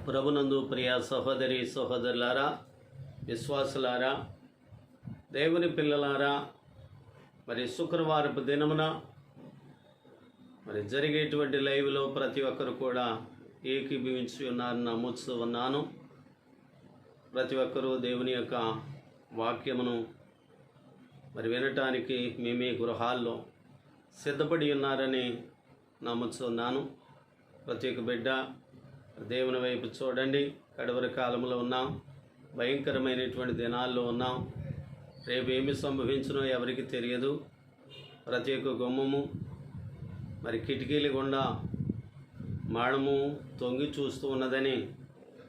ప్రభునందు ప్రియ సహోదరి సహోదరులారా, విశ్వాసులారా, దేవుని పిల్లలారా, మరి శుక్రవారపు దినమున మరి జరిగేటువంటి లైవ్లో ప్రతి ఒక్కరు కూడా ఏకీభవించి ఉన్నారని నమ్ముతూ ఉన్నాను. ప్రతి ఒక్కరూ దేవుని యొక్క వాక్యమును మరి వినటానికి మీ గృహాల్లో సిద్ధపడి ఉన్నారని నమ్ముతున్నాను. ప్రతి ఒక్క బిడ్డ దేవుని వైపు చూడండి. కడవరి కాలంలో ఉన్నాం, భయంకరమైనటువంటి దినాల్లో ఉన్నాం. రేపు ఏమి సంభవించునో ఎవరికి తెలియదు. ప్రతి ఒక్క గుమ్మము మరి కిటికీల గుండా మాడము తొంగి చూస్తూ ఉన్నదని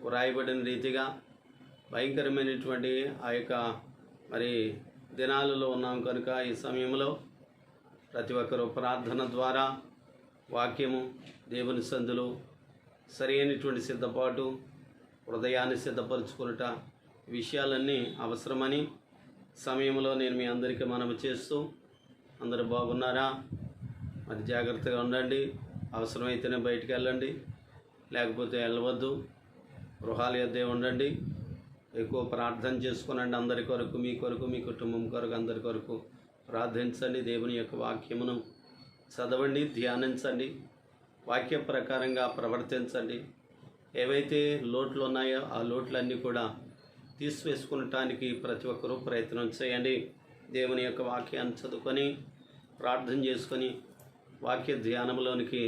వ్రాయబడిన రీతిగా భయంకరమైనటువంటి ఆ యొక్క మరి దినాలలో ఉన్నాం కనుక ఈ సమయంలో ప్రతి ఒక్కరూ ప్రార్థన ద్వారా వాక్యము, దేవుని సందులు, సరైనటువంటి సిద్ధపాటు, హృదయాన్ని సిద్ధపరచుకున్నట విషయాలన్నీ అవసరమని సమయంలో నేను మీ అందరికీ మనవి చేస్తూ, అందరూ బాగున్నారా? మరి జాగ్రత్తగా ఉండండి. అవసరమైతేనే బయటికి వెళ్ళండి, లేకపోతే వెళ్ళవద్దు. గృహాల యొద్దే ఉండండి. ఎక్కువ ప్రార్థన చేసుకునండి. అందరి కొరకు, మీ కొరకు, మీ కుటుంబం కొరకు, అందరి కొరకు ప్రార్థించండి. దేవుని యొక్క వాక్యమును చదవండి, ధ్యానించండి, వాక్య ప్రకారంగా ప్రవర్తించండి. ఏవైతే లోట్లు ఉన్నాయో ఆ లోట్లన్నీ కూడా తీసివేసుకునటానికి ప్రతి ఒక్కరూ ప్రయత్నం చేయండి. దేవుని యొక్క వాక్యాన్ని చదువుకొని ప్రార్థన చేసుకొని వాక్య ధ్యానంలోనికి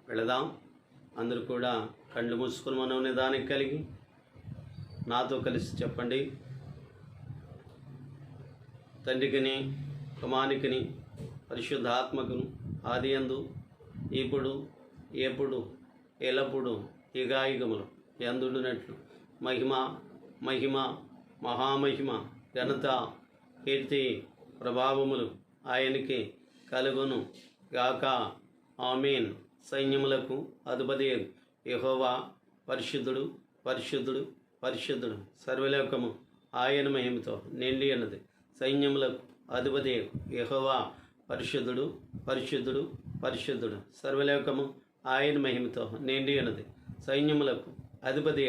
వెళదాం. అందరూ కూడా కళ్ళు మూసుకొని మనం నిదానం కలిగి నాతో కలిసి చెప్పండి. తండ్రికిని, కుమారునికిని, పరిశుద్ధాత్మకును ఆదియందు, ఇప్పుడు, ఎప్పుడు, ఎల్లప్పుడు, యుగాయుగములు యందుండునట్లు మహిమ, మహామహిమ, ఘనత, కీర్తి, ప్రభావములు ఆయనకి కలుగును గాక. ఆమేన్. సైన్యములకు అధిపతి యెహోవా పరిశుద్ధుడు, పరిశుద్ధుడు, పరిశుద్ధుడు. సర్వలోకము ఆయన మహిమతో నిండి ఉన్నది. సైన్యములకు అధిపతి యెహోవా పరిశుద్ధుడు, పరిశుద్ధుడు, పరిశుద్ధుడు. సర్వలోకము ఆయన మహిమతో నిండి ఉన్నది. సైన్యములకు అధిపతి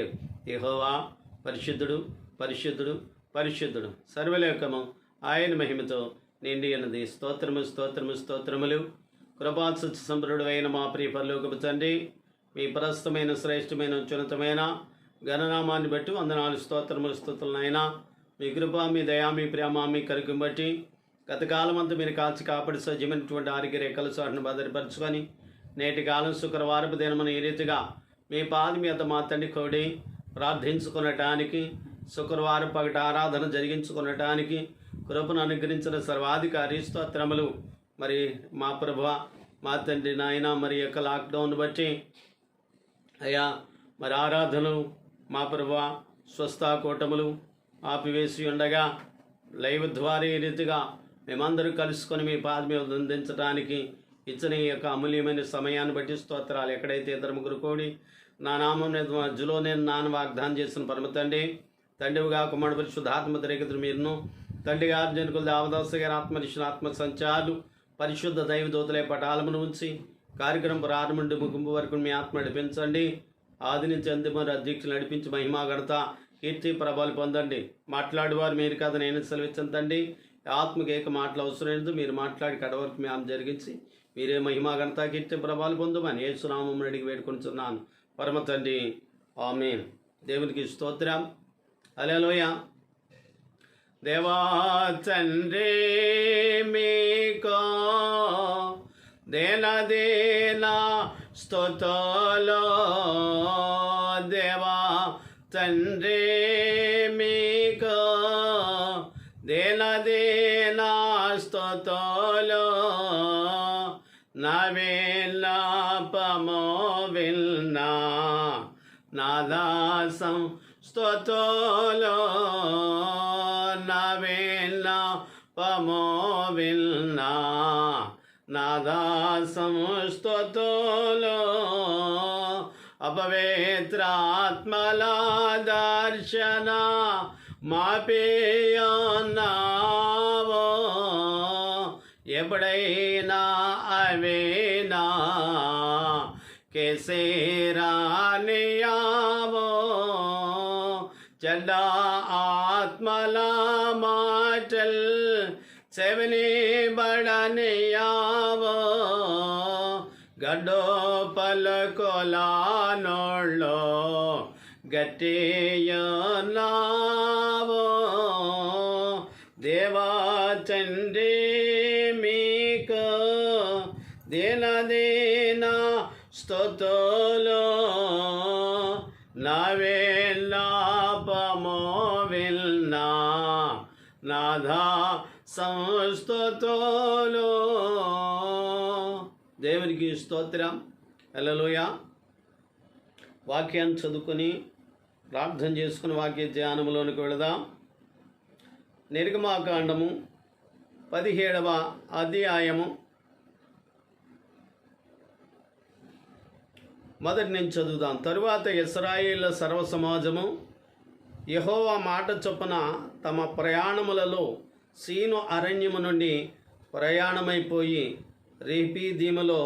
యెహోవా పరిశుద్ధుడు, పరిశుద్ధుడు, పరిశుద్ధుడు. సర్వలోకము ఆయన మహిమతో నిండి ఉన్నది. స్తోత్రము, స్తోత్రము, స్తోత్రములు. కృపాసత్య సంపన్నుడు అయిన మా ప్రియ పరలోకపు తండ్రి, మీ ప్రస్తుతమైన శ్రేష్టమైన ఉన్నతమైన ఘననామాన్ని బట్టి వందనాలు, స్తోత్రములు, స్తుతులనైనా. మీ కృప, మీ దయా, మీ ప్రేమ, మీ కరుకుని బట్టి గతకాలం అంతా మీరు కాచి కాపాడి సజ్జమైనటువంటి ఆరోగ్య రేఖల చాటును భద్రపరచుకొని నేటి కాలం శుక్రవారపు దినమున ఈ రీతిగా మీ పాదం మీద మా తండ్రి కోడి ప్రార్థించుకునటానికి, శుక్రవారం పగట ఆరాధన జరిగించుకునటానికి కృపను అనుగ్రహించిన సర్వాధికారి స్తోత్రములు. మరి మా ప్రభువ, మా తండ్రి నాయన, మరి యొక్క లాక్డౌన్ బట్టి అయ్యా మరి ఆరాధనలు మా ప్రభువ స్వస్థ కూటములు ఆపివేసి ఉండగా లైవ్ ద్వారా ఈ రీతిగా మేమందరూ కలుసుకొని మీ పాదం మీద అందించడానికి ఇచ్చిన ఈ యొక్క అమూల్యమైన సమయాన్ని బట్టి స్తోత్రాలు. ఎక్కడైతే ఇద్దరు ముగ్గురు కూడి నా నామం మధ్యలో నేను నాన్న వాగ్దానం చేసిన పరమ తండ్రి, తండ్రిగా కుమారుడు పరిశుద్ధాత్మ రేఖతులు మీరును, తండ్రి గారు జనకులు దేవదాస గారి ఆత్మ సంచారులు, పరిశుద్ధ దైవదూతలే పటాలమును ఉంచి కార్యక్రమం ప్రారంభం నుండి ముగింపు వరకు మీ ఆత్మ నడిపించండి. ఆది నుంచి అంతిమ అధ్యక్షులు నడిపించి మహిమా ఘనత, కీర్తి, ప్రభావాలు పొందండి. మాట్లాడేవారు మీరు కాదు, నేను సెలవిచ్చండి. ఆత్మకి ఏక మాటలు అవసరం లేదు. మీరు మాట్లాడి కడవరకు మేము జరిగించి మీరే మహిమా ఘనత, కీర్తి, ప్రభావాలు పొందమని యేసునామమున అడిగి వేడుకొనిచున్నాను పరమ తండ్రి. ఆమేన్. దేవునికి స్తోత్రం. హల్లెలూయా. దేవా తండ్రి మీకో దేనా స్తోత్రాలు. దేవా తండ్రి మీకో దేనా స్తోత్రాలు. నవేలాపమో విల్నా నాదాసం స్తోత్రాలు. నవేలాపమో విల్నా నాదాసం స్తోత్రాలు. అపవిత్రాత్మల దర్శన మాపేయన్నావో ఎప్పుడైనా అవేనా కేసేరానియావో చెడ్డ ఆత్మల మాటల్ చెవిని బడనియావో గడ్డో పలుకులా నోళ్ళో గట్టియనావో దేవా తండ్రి మీకు దిన స్తుతులు నవేలాపమో విల్నా నాథా సంస్తుతులు. దేవునికి స్తోత్రం. హల్లెలూయా. వాక్యాన్ని చదువుకొని ప్రార్థన చేసుకుని వాక్య ధ్యానంలోనికి వెళదాం. నిర్గమాకాండము 17వ అధ్యాయము మొదటి నుంచి చదువుదాం. తరువాత ఇశ్రాయేళ్ల సర్వ సమాజము యెహోవా మాట చొప్పున తమ ప్రయాణములలో సీను అరణ్యము నుండి ప్రయాణమైపోయి రెఫీదీములో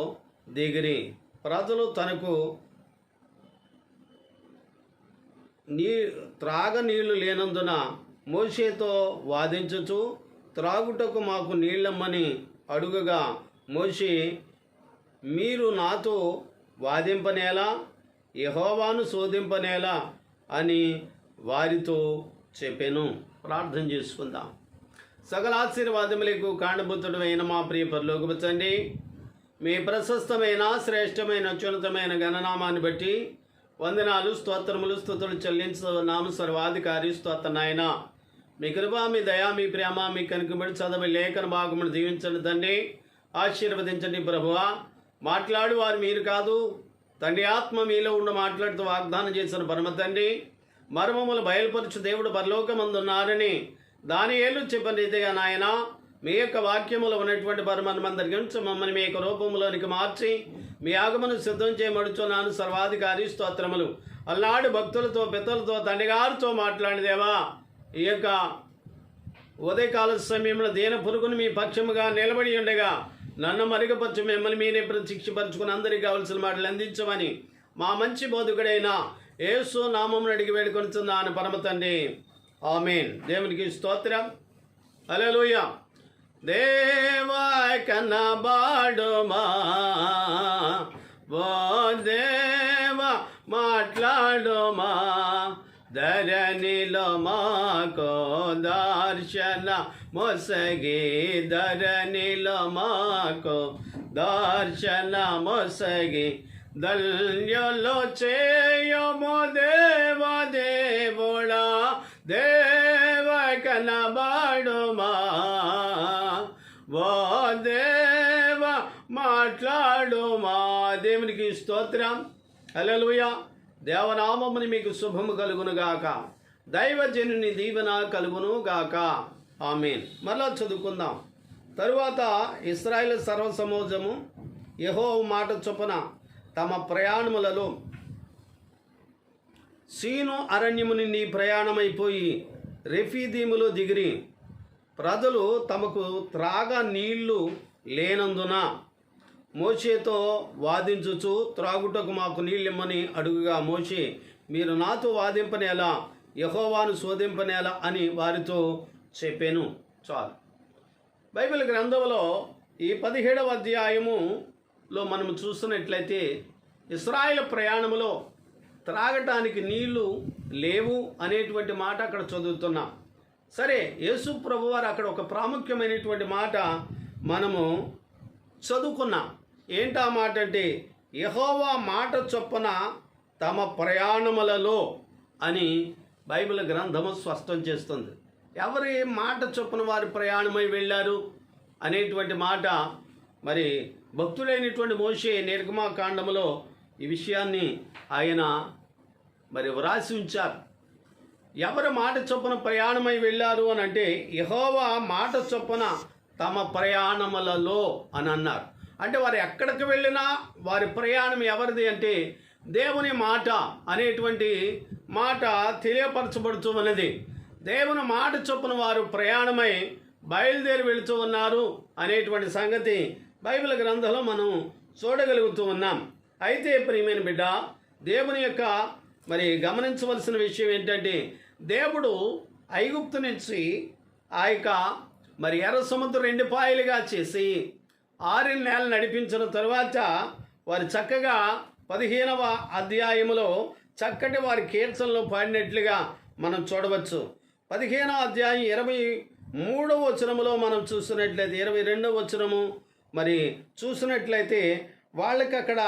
దిగిరి. ప్రజలు తనకు త్రాగ నీళ్లు లేనందున మోషేతో వాదించుచు త్రాగుటకు మాకు నీళ్ళమ్మని అడుగగా మోషే, మీరు నాతో వాదింపనేలా, యెహోవాను శోధింపనేలా అని వారితో చెప్పెను. ప్రార్థన చేసుకుందాం. సకల ఆశీర్వాదములకు కాండభూతుడు అయిన మా ప్రియ పరలోకపు తండ్రి, మీ ప్రశస్తమైన శ్రేష్టమైన అత్యున్నతమైన గణనామాన్ని బట్టి వందనాలు, స్తోత్రములు, స్తుతులు చెల్లించున్నాము. సర్వాధికారి స్తోత్ర నాయన, మీ కృప, మీ దయ, మీ ప్రేమ, మీ కనుకబడి చదవి లేఖన భాగమును దీవించండి తండ్రి. ఆశీర్వదించండి ప్రభువా. మాట్లాడు వారు మీరు కాదు తండ్రి, ఆత్మ మీలో ఉండి మాట్లాడుతూ వాగ్దానం చేసిన పరమ తండ్రి, మర్మములు బయలుపరచు దేవుడు పరలోకమందున్నారని దానియేలు చెప్పిన రీతిగా నాయన మీ యొక్క వాక్యములో ఉన్నటువంటి పరమమందరికి మమ్మల్ని మీ యొక్క రూపంలోనికి మార్చి మీ ఆగమను సిద్ధం చేయమడుచున్నాను. సర్వాధికారి స్తోత్రములు. అల్లాడు భక్తులతో పితలతో తండ్రి గారితో మాట్లాడిదేవా, ఈ యొక్క ఉదయకాల సమయంలో దీన పురుగును మీ పక్షముగా నిలబడి ఉండగా నన్ను మరుగుపరచు, మిమ్మల్ని మీరే ప్రశిక్షపరచుకుని అందరికీ కావలసిన మాటలు అందించమని మా మంచి బోధకుడైన యేసు నామమును అడిగి వేడుకొనుచున్నాను పరమ తండ్రి. ఆమేన్. దేవునికి స్తోత్రం. హల్లెలూయా. దేవా కనబాడుమా, ఓ దేవా మాట్లాడుమా, ధరణిలో మాకో దర్శన మొసగి, ధరణిలో మాకో దర్శన మొసగి, ధన్యులు చేయము దేవా దేవుడా, దేవ కనబాడుమా, ఓ దేవ మాట్లాడుమా. దేవునికి స్తోత్రం. హల్లెలూయా. దేవనామముని మీకు శుభము కలుగునుగాక, దైవజనుని దీవెన కలుగునుగాక. ఆమేన్. మరలా చదువుకుందాం. తరువాత ఇశ్రాయేలు సర్వ సమాజము యెహోవా మాట చొప్పున తమ ప్రయాణములలో సీను అరణ్యము నుండి ప్రయాణమైపోయి రెఫీదీములో దిగిరి. ప్రజలు తమకు త్రాగ నీళ్లు లేనందున మోషేతో వాదించుచు త్రాగుటకు మాకు నీళ్ళిమ్మని అడుగుగా మోషే, మీరు నాతో వాదింపనేలా, యెహోవాను శోధింపనేలా అని వారితో చెప్పాను. చాలు. బైబిల్ గ్రంథంలో ఈ 17వ అధ్యాయములో మనం చూస్తున్నట్లయితే ఇశ్రాయేలు ప్రయాణములో త్రాగటానికి నీళ్లు లేవు అనేటువంటి మాట అక్కడ చదువుతున్నాం. సరే, యేసు ప్రభువారు అక్కడ ఒక ప్రాముఖ్యమైనటువంటి మాట మనము చదువుకున్నాం. ఏంటా మాట అంటే, యెహోవా మాట చొప్పున తమ ప్రయాణములలో అని బైబిల్ గ్రంథము స్పష్టం చేస్తుంది. ఎవరి మాట చొప్పున వారు ప్రయాణమై వెళ్ళారు అనేటువంటి మాట మరి భక్తుడైనటువంటి మోషే నిర్గమాకాండములో ఈ విషయాన్ని ఆయన మరి వ్రాసి ఉంచారు. ఎవరి మాట చొప్పున ప్రయాణమై వెళ్ళారు అని అంటే, యెహోవా మాట చొప్పున తమ ప్రయాణములలో అని అన్నారు. అంటే వారు ఎక్కడికి వెళ్ళినా వారి ప్రయాణం ఎవరిది అంటే దేవుని మాట అనేటువంటి మాట తెలియపరచబడుతూ ఉన్నది. దేవుని మాట చొప్పున వారు ప్రయాణమై బయలుదేరి వెళుతూ ఉన్నారు అనేటువంటి సంగతి బైబిల్ గ్రంథంలో మనం చూడగలుగుతూ ఉన్నాం. అయితే ప్రియమైన బిడ్డ, దేవుని యొక్క మరి గమనించవలసిన విషయం ఏంటంటే, దేవుడు ఐగుప్తు నుంచి ఆ యొక్క మరి ఎర్ర సముద్రం 2 పాయలుగా చేసి 6 నెలలు నడిపించిన తరువాత వారు చక్కగా 15వ అధ్యాయములో చక్కటి వారి కీర్తనలో పాడినట్లుగా మనం చూడవచ్చు. 15వ అధ్యాయం 23వ వచనములో మనం చూసినట్లయితే 22వ వచనము మరి చూసినట్లయితే వాళ్ళకి అక్కడ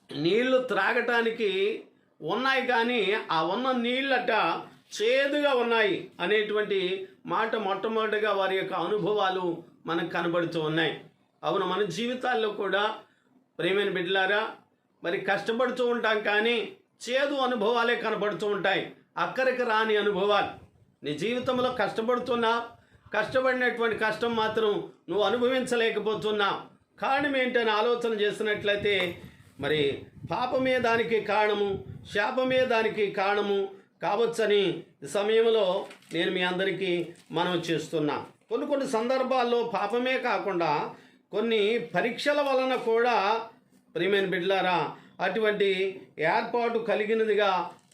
నీళ్లు త్రాగటానికి ఉన్నాయి, కానీ ఆ ఉన్న నీళ్ళట చేదుగా ఉన్నాయి అనేటువంటి మాట మొట్టమొదటిగా వారి యొక్క అనుభవాలు మనకు కనబడుతూ ఉన్నాయి. అవును, మన జీవితాల్లో కూడా ప్రియమైన బిడ్డలారా మరి కష్టపడుతూ ఉంటాం, కానీ చేదు అనుభవాలే కనబడుతూ ఉంటాయి, అక్కడికి రాని అనుభవాలు. నీ జీవితంలో కష్టపడినటువంటి కష్టం మాత్రం నువ్వు అనుభవించలేకపోతున్నావు. కారణం ఏంటని ఆలోచన చేసినట్లయితే మరి పాపమే దానికి కారణము, శాపమే దానికి కారణము కావచ్చని ఈ సమయంలో నేను మీ అందరికీ మనవి చేస్తున్నా. కొన్ని సందర్భాల్లో పాపమే కాకుండా కొన్ని పరీక్షల వలన కూడా ప్రియమైన బిడ్డలారా అటువంటి ఏర్పాటు కలిగినదిగా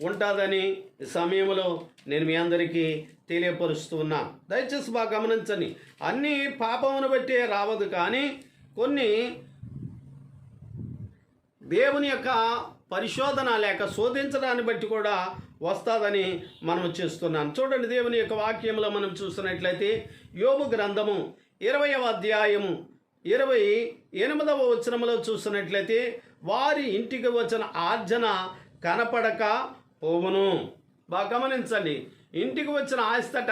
ఉంటుందని ఈ సమయంలో నేను మీ అందరికీ తెలియపరుస్తున్నా. దయచేసి బాగా గమనించండి. అన్నీ పాపమును బట్టే రావద్దు, కానీ కొన్ని దేవుని యొక్క పరిశోధన లేక శోధించడాన్ని బట్టి కూడా వస్తుందని మనం చేస్తున్నాం. చూడండి, దేవుని యొక్క వాక్యంలో మనం చూసినట్లయితే యోబు గ్రంథము 20వ అధ్యాయము 28వ వచనంలో చూసినట్లయితే వారి ఇంటికి వచ్చిన ఆర్జన కనపడక పోవును. బాగా గమనించండి, ఇంటికి వచ్చిన ఆస్తట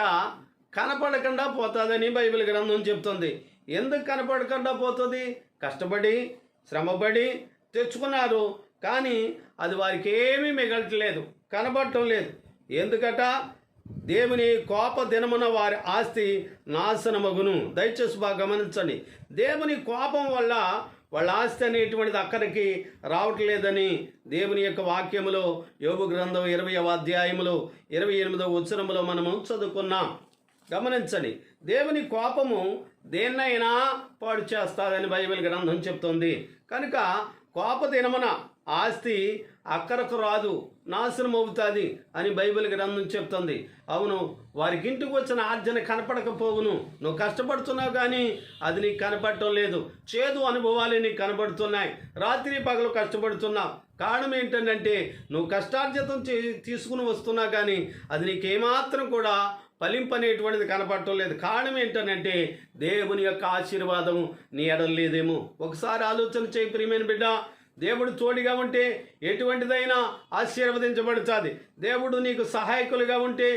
కనపడకుండా పోతుందని బైబిల్ గ్రంథం చెప్తుంది. ఎందుకు కనపడకుండా పోతుంది? కష్టపడి శ్రమపడి తెచ్చుకున్నారు, కానీ అది వారికి ఏమీ మిగలట్లేదు, కనబడటం లేదు. ఎందుకట? దేవుని కోప దినమున వారి ఆస్తి నాశనమగును. దయచేసి బాగా గమనించండి. దేవుని కోపం వల్ల వాళ్ళ ఆస్తి అనేటువంటిది అక్కడికి రావట్లేదని దేవుని యొక్క వాక్యములో యోబు గ్రంథం 20వ అధ్యాయములో 28వ వచనములో మనము చదువుకున్నాం. గమనించండి, దేవుని కోపము దేన్నైనా పాడు చేస్తాదని బైబిల్ గ్రంథం చెప్తుంది. కనుక కోప దినమున ఆస్తి అక్కరకు రాదు, నాశనం అవుతుంది అని బైబిల్ గ్రంథం చెప్తుంది. అవును, వారికి ఇంటికి వచ్చిన ఆర్జన కనపడకపోవును. నువ్వు కష్టపడుతున్నావు, కానీ అది నీకు కనపడటం లేదు. చేదు అనుభవాలు నీకు కనబడుతున్నాయి. రాత్రి పగలు కష్టపడుతున్నావు. కారణం ఏంటంటే నువ్వు కష్టార్జితం తీసుకుని వస్తున్నావు, కానీ అది నీకేమాత్రం కూడా ఫలింపనేటువంటిది కనపడటం లేదు. కారణం ఏంటంటే దేవుని యొక్క ఆశీర్వాదం నీ ఎడల లేదేమో. ఒకసారి ఆలోచన చేయి ప్రియమైన బిడ్డ. దేవుడు తోడుగా ఉంటే ఎటువంటిదైనా ఆశీర్వదించబడుతుంది. దేవుడు నీకు సహాయకులుగా ఉంటే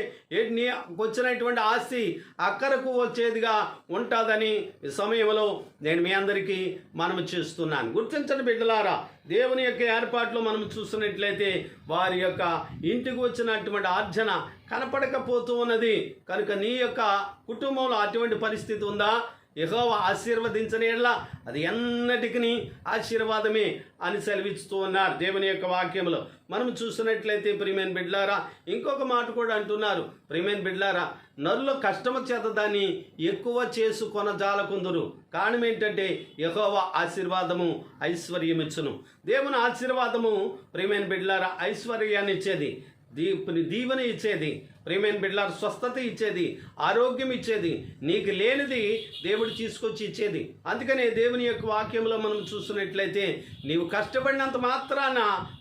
నీకు వచ్చినటువంటి ఆస్తి అక్కరకు వచ్చేదిగా ఉంటుందని ఈ సమయంలో నేను మీ అందరికీ మనము చేస్తున్నాను. గుర్తించండి బిడ్డలారా, దేవుని యొక్క ఏర్పాట్లు మనం చూసినట్లయితే వారి యొక్క ఇంటికి వచ్చినటువంటి ఆర్జన కనపడకపోతూ ఉన్నది. కనుక నీ యొక్క కుటుంబంలో అటువంటి పరిస్థితి ఉందా? యెహోవా ఆశీర్వదించని యెడల అది ఎన్నటికీ ఆశీర్వాదమే అని సెలవిస్తూ ఉన్నారు దేవుని యొక్క వాక్యంలో. మనం చూసినట్లయితే ప్రియమైన బిడ్డలారా, ఇంకొక మాట కూడా అంటున్నారు. ప్రియమైన బిడ్డలారా, నరుల కష్టము చేత దాన్ని ఎక్కువ చేసుకొనజాలకుందురు. కారణం ఏంటంటే యెహోవా ఆశీర్వాదము ఐశ్వర్యం ఇచ్చును. దేవుని ఆశీర్వాదము ప్రియమైన బిడ్డలారా ఐశ్వర్యాన్ని ఇచ్చేది, దీవెన ఇచ్చేది, ప్రియమైన బిడ్డలారా స్వస్థత ఇచ్చేది, ఆరోగ్యం ఇచ్చేది, నీకు లేనిది దేవుడు తీసుకొచ్చి ఇచ్చేది. అందుకనే దేవుని యొక్క వాక్యంలో మనం చూసినట్లయితే నీవు కష్టపడినంత మాత్రాన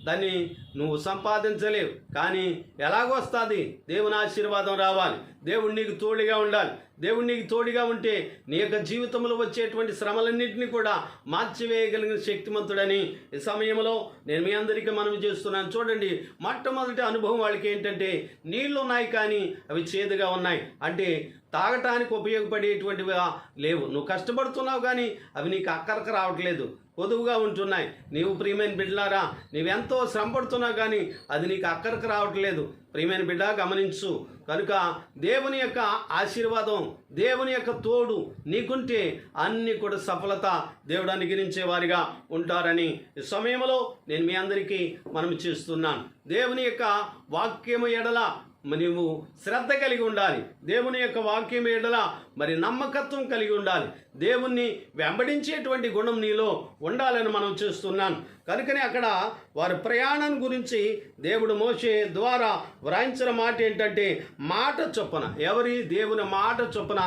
దాన్ని నువ్వు సంపాదించలేవు, కానీ ఎలాగొస్తుంది? దేవుని ఆశీర్వాదం రావాలి, దేవుడు నీకు తోడుగా ఉండాలి. దేవుడు నీకు తోడుగా ఉంటే నీ యొక్క జీవితంలో వచ్చేటువంటి శ్రమలన్నింటినీ కూడా మార్చివేయగలిగిన శక్తిమంతుడని ఈ సమయంలో నేను మీ అందరికీ మనవి చేస్తున్నాను. చూడండి, మొట్టమొదటి అనుభవం వాళ్ళకి ఏంటంటే నీళ్లు ఉన్నాయి, కానీ అవి చేదుగా ఉన్నాయి. అంటే తాగటానికి ఉపయోగపడేటువంటివిగా లేవు. నువ్వు కష్టపడుతున్నావు, కానీ అవి నీకు అక్కరకు రావట్లేదు, పొదువుగా ఉంటున్నాయి. నీవు ప్రియమైన బిడ్డలారా, నీవెంతో శ్రమ పడుతున్నావు, కానీ అది నీకు అక్కరకు రావట్లేదు. ప్రియమైన బిడ్డ గమనించు. కనుక దేవుని యొక్క ఆశీర్వాదం, దేవుని యొక్క తోడు నీకుంటే అన్ని కూడా సఫలత దేవుడు అనుగ్రహించే వారిగా ఉంటారని ఈ సమయంలో నేను మీ అందరికీ మనం చేస్తున్నాను. దేవుని యొక్క వాక్యము ఎడల నీవు శ్రద్ధ కలిగి ఉండాలి. దేవుని యొక్క వాక్యం ఎడల మరి నమ్మకత్వం కలిగి ఉండాలి. దేవుణ్ణి వెంబడించేటువంటి గుణం నీలో ఉండాలని మనం చేస్తున్నాను. కనుకనే అక్కడ వారి ప్రయాణం గురించి దేవుడు మోషే ద్వారా వ్రాయించిన మాట ఏంటంటే, మాట చొప్పున, ఎవరి దేవుని మాట చొప్పున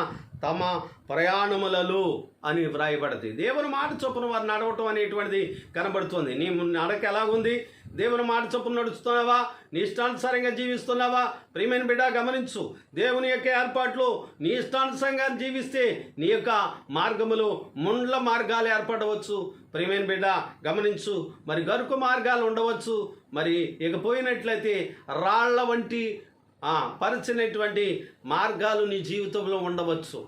తమ ప్రయాణములలో అని వ్రాయబడింది. దేవుని మాట చొప్పున వారు నడవటం అనేటువంటిది కనబడుతుంది. నీ నడక ఎలాగుంది? దేవుని మాట చొప్పున నడుస్తున్నావా? నీ ఇష్టానుసారంగా జీవిస్తున్నావా? ప్రియమైన బిడ్డ గమనించు. దేవుని యొక్క ఏర్పాట్లు నీ ఇష్టానుసారంగా జీవిస్తే నీ యొక్క మార్గములు ముండ్ల మార్గాలు ఏర్పడవచ్చు. ప్రియమైన బిడ్డ గమనించు. మరి గరుకు మార్గాలు ఉండవచ్చు. మరి ఇకపోయినట్లయితే రాళ్ల వంటి పరిచినటువంటి మార్గాలు నీ జీవితంలో ఉండవచ్చు.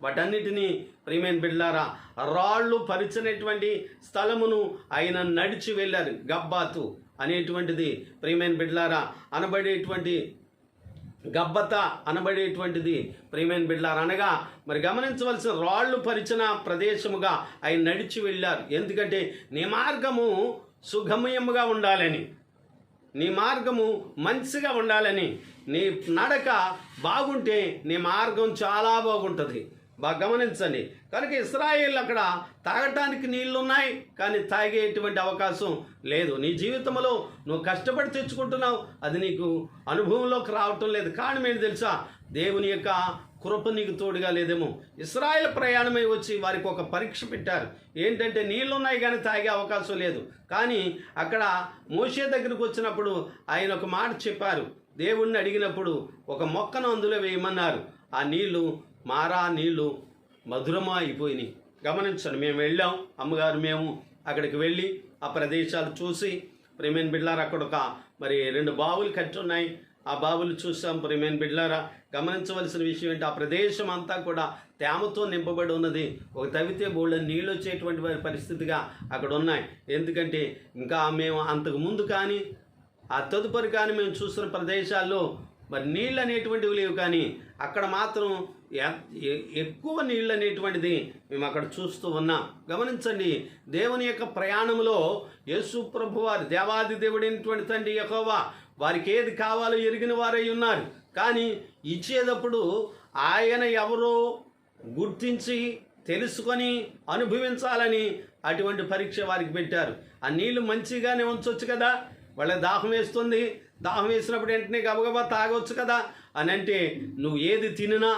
వాటన్నిటినీ ప్రియమైన బిడ్డలారా, రాళ్ళు పరిచినటువంటి స్థలమును ఆయన నడిచి వెళ్ళారు. గబ్బాతు అనేటువంటిది ప్రియమైన బిడ్డలారా అనబడేటువంటి గబ్బత అనబడేటువంటిది ప్రియమైన బిడ్డలారా అనగా మరి గమనించవలసిన రాళ్ళు పరిచిన ప్రదేశముగా ఆయన నడిచి వెళ్ళారు. ఎందుకంటే నీ మార్గము సుగమ్యముగా ఉండాలని, నీ మార్గము మంచిగా ఉండాలని, నీ నడక బాగుంటే నీ మార్గం చాలా బాగుంటుంది. బాగా గమనించండి. కనుక ఇశ్రాయేలు అక్కడ తాగటానికి నీళ్లు ఉన్నాయి, కానీ తాగేటువంటి అవకాశం లేదు. నీ జీవితంలో నువ్వు కష్టపడి తెచ్చుకుంటున్నావు, అది నీకు అనుభవంలోకి రావటం లేదు. కారణం ఏంటి తెలుసా? దేవుని యొక్క కృప నీకు తోడుగా లేదేమో. ఇశ్రాయేల్ ప్రయాణమై వచ్చి వారికి ఒక పరీక్ష పెట్టారు. ఏంటంటే నీళ్లు ఉన్నాయి కానీ తాగే అవకాశం లేదు. కానీ అక్కడ మోషే దగ్గరికి వచ్చినప్పుడు ఆయన ఒక మాట చెప్పారు. దేవుణ్ణి అడిగినప్పుడు ఒక మొక్కను అందులో వేయమన్నారు. ఆ నీళ్లు నీళ్లు మధురమా అయిపోయినాయి. గమనించండి. మేము వెళ్ళాం, అమ్మగారు మేము అక్కడికి వెళ్ళి ఆ ప్రదేశాలు చూసి, ప్రియమైన బిడ్డలారా అక్కడ ఒక మరి 2 బావులు కట్టి ఉన్నాయి. ఆ బావులు చూసాం. ప్రియమైన బిడ్డలారా గమనించవలసిన విషయం ఏంటి? ఆ ప్రదేశం అంతా కూడా తేమతో నింపబడి ఉన్నది. ఒక తవ్వితే బోళ్ళ నీళ్ళు వచ్చేటువంటి పరిస్థితిగా అక్కడ ఉన్నాయి. ఎందుకంటే ఇంకా మేము అంతకు ముందు కానీ ఆ తదుపరి కానీ మేము చూసిన ప్రదేశాల్లో మరి నీళ్ళు అనేటువంటివి లేవు. కానీ అక్కడ మాత్రం ఎక్కువ నీళ్ళు అనేటువంటిది మేము అక్కడ చూస్తూ ఉన్నాం. గమనించండి. దేవుని యొక్క ప్రయాణంలో యేసు ప్రభువారు దేవాది దేవుడైనటువంటి తండ్రి యెహోవా వారికి ఏది కావాలో ఎరిగిన వారై ఉన్నారు. కానీ ఇచ్చేటప్పుడు ఆయన ఎవరో గుర్తించి తెలుసుకొని అనుభవించాలని అటువంటి పరీక్ష వారికి పెట్టారు. ఆ నీళ్లు మంచిగానే ఉంచవచ్చు కదా, వాళ్ళకి దాహం వేస్తుంది, దాహం వేసినప్పుడు వెంటనే గబగబా తాగొచ్చు కదా అని అంటే, నువ్వు ఏది తినినా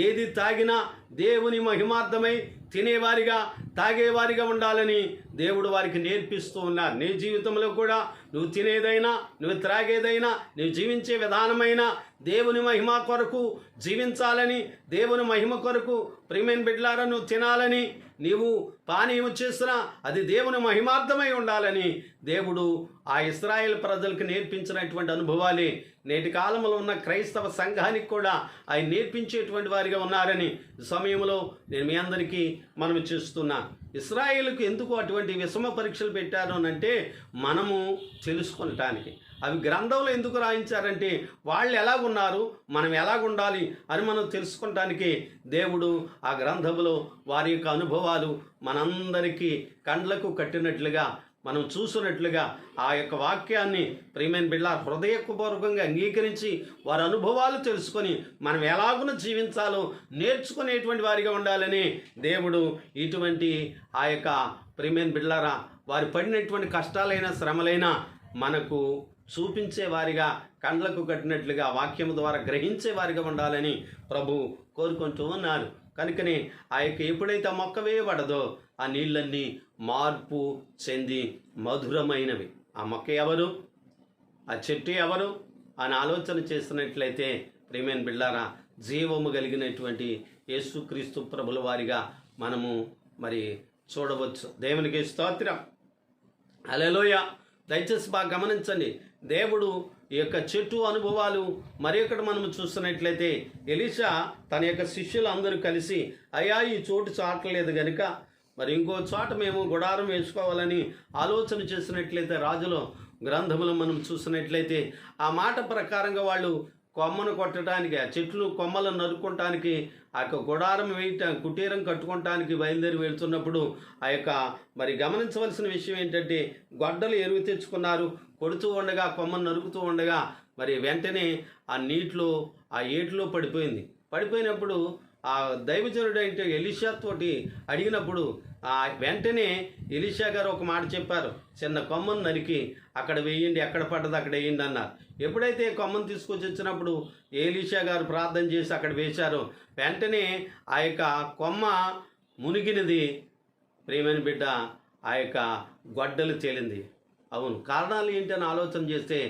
ఏది తాగినా దేవుని మహిమార్థమై తినేవారిగా తాగేవారిగా ఉండాలని దేవుడు వారికి నేర్పిస్తూ ఉన్నారు. నీ జీవితంలో కూడా నువ్వు తినేదైనా నువ్వు త్రాగేదైనా నువ్వు జీవించే విధానమైన దేవుని మహిమ కొరకు జీవించాలని, దేవుని మహిమ కొరకు ప్రియమైన బిడ్డలారా నువ్వు తినాలని, నీవు పానీయం చేసినా అది దేవుని మహిమార్థమై ఉండాలని దేవుడు ఆ ఇశ్రాయేల్ ప్రజలకు నేర్పించినటువంటి అనుభవాలే నేటి కాలంలో ఉన్న క్రైస్తవ సంఘానికి కూడా ఆయన నేర్పించేటువంటి వారిగా ఉన్నారని సమయంలో నేను మీ అందరికీ మనం చేస్తున్నా. ఇశ్రాయేలుకు ఎందుకు అటువంటి విషమ పరీక్షలు పెట్టారు అని అంటే మనము తెలుసుకొనటానికి. అవి గ్రంథంలో ఎందుకు రాయించారంటే వాళ్ళు ఎలాగున్నారు, మనం ఎలాగుండాలి అని మనం తెలుసుకుంటానికి దేవుడు ఆ గ్రంథంలో వారి యొక్క అనుభవాలు మనందరికీ కండ్లకు కట్టినట్లుగా మనం చూసినట్లుగా ఆ యొక్క వాక్యాన్ని ప్రియమైన బిడ్డ హృదయపూర్వకంగా అంగీకరించి వారి అనుభవాలు తెలుసుకొని మనం ఎలాగున జీవించాలో నేర్చుకునేటువంటి వారిగా ఉండాలని దేవుడు ఇటువంటి ఆ యొక్క ప్రియమైన బిడ్డలారా వారు పడినటువంటి కష్టాలైన శ్రమలైనా మనకు చూపించే వారిగా కండ్లకు కట్టినట్లుగా వాక్యం ద్వారా గ్రహించే వారిగా ఉండాలని ప్రభు కోరుకుంటూ ఉన్నారు. కనుకనే ఆ యొక్క ఎప్పుడైతే ఆ మొక్క వేయబడదో ఆ నీళ్ళన్నీ మార్పు చెంది మధురమైనవి. ఆ మొక్క ఎవరు, ఆ చెట్టు ఎవరు అని ఆలోచన చేసినట్లయితే ప్రియమైన బిడ్డలారా జీవము కలిగినటువంటి యేసుక్రీస్తు ప్రభుల వారిగా మనము మరి చూడవచ్చు. దేవునికి స్తోత్రం. హల్లెలూయా. దయచేసి బాగా గమనించండి. దేవుడు ఈ యొక్క చెట్టు అనుభవాలు మరి ఒకటి మనం చూస్తున్నట్లయితే ఎలీషా తన యొక్క శిష్యులు అందరూ కలిసి అయ్యా ఈ చోటు చాటలేదు కనుక మరి ఇంకో చోట మేము గుడారం వేసుకోవాలని ఆలోచన చేసినట్లయితే రాజుల గ్రంథములు మనం చూసినట్లయితే ఆ మాట ప్రకారంగా వాళ్ళు కొమ్మను కొట్టడానికి, ఆ చెట్లు కొమ్మలను నరుక్కోవటానికి, ఆ యొక్క గుడారం కుటీరం కట్టుకోవటానికి బయలుదేరి వెళ్తున్నప్పుడు ఆ యొక్క మరి గమనించవలసిన విషయం ఏంటంటే, గొడ్డలు ఎరువు తెచ్చుకున్నారు. కొడుతూ ఉండగా, కొమ్మను నరుకుతూ ఉండగా మరి వెంటనే ఆ నీటిలో, ఆ ఏటిలో పడిపోయినప్పుడు ఆ దైవజనుడు అంటే ఎలీషా తోటి అడిగినప్పుడు వెంటనే ఎలీషా గారు ఒక మాట చెప్పారు, చిన్న కొమ్మను నరికి అక్కడ వేయండి, ఎక్కడ పడ్డది అక్కడ వేయండి అన్నారు. ఎప్పుడైతే కొమ్మను తీసుకొచ్చి వచ్చినప్పుడు ఎలీషా గారు ప్రార్థన చేసి అక్కడ వేశారో వెంటనే ఆ యొక్క కొమ్మ మునిగినది. ప్రియమైన బిడ్డ, ఆ యొక్క గొడ్డలు తేలింది. అవును, కారణాలు ఏంటని ఆలోచన చేస్తే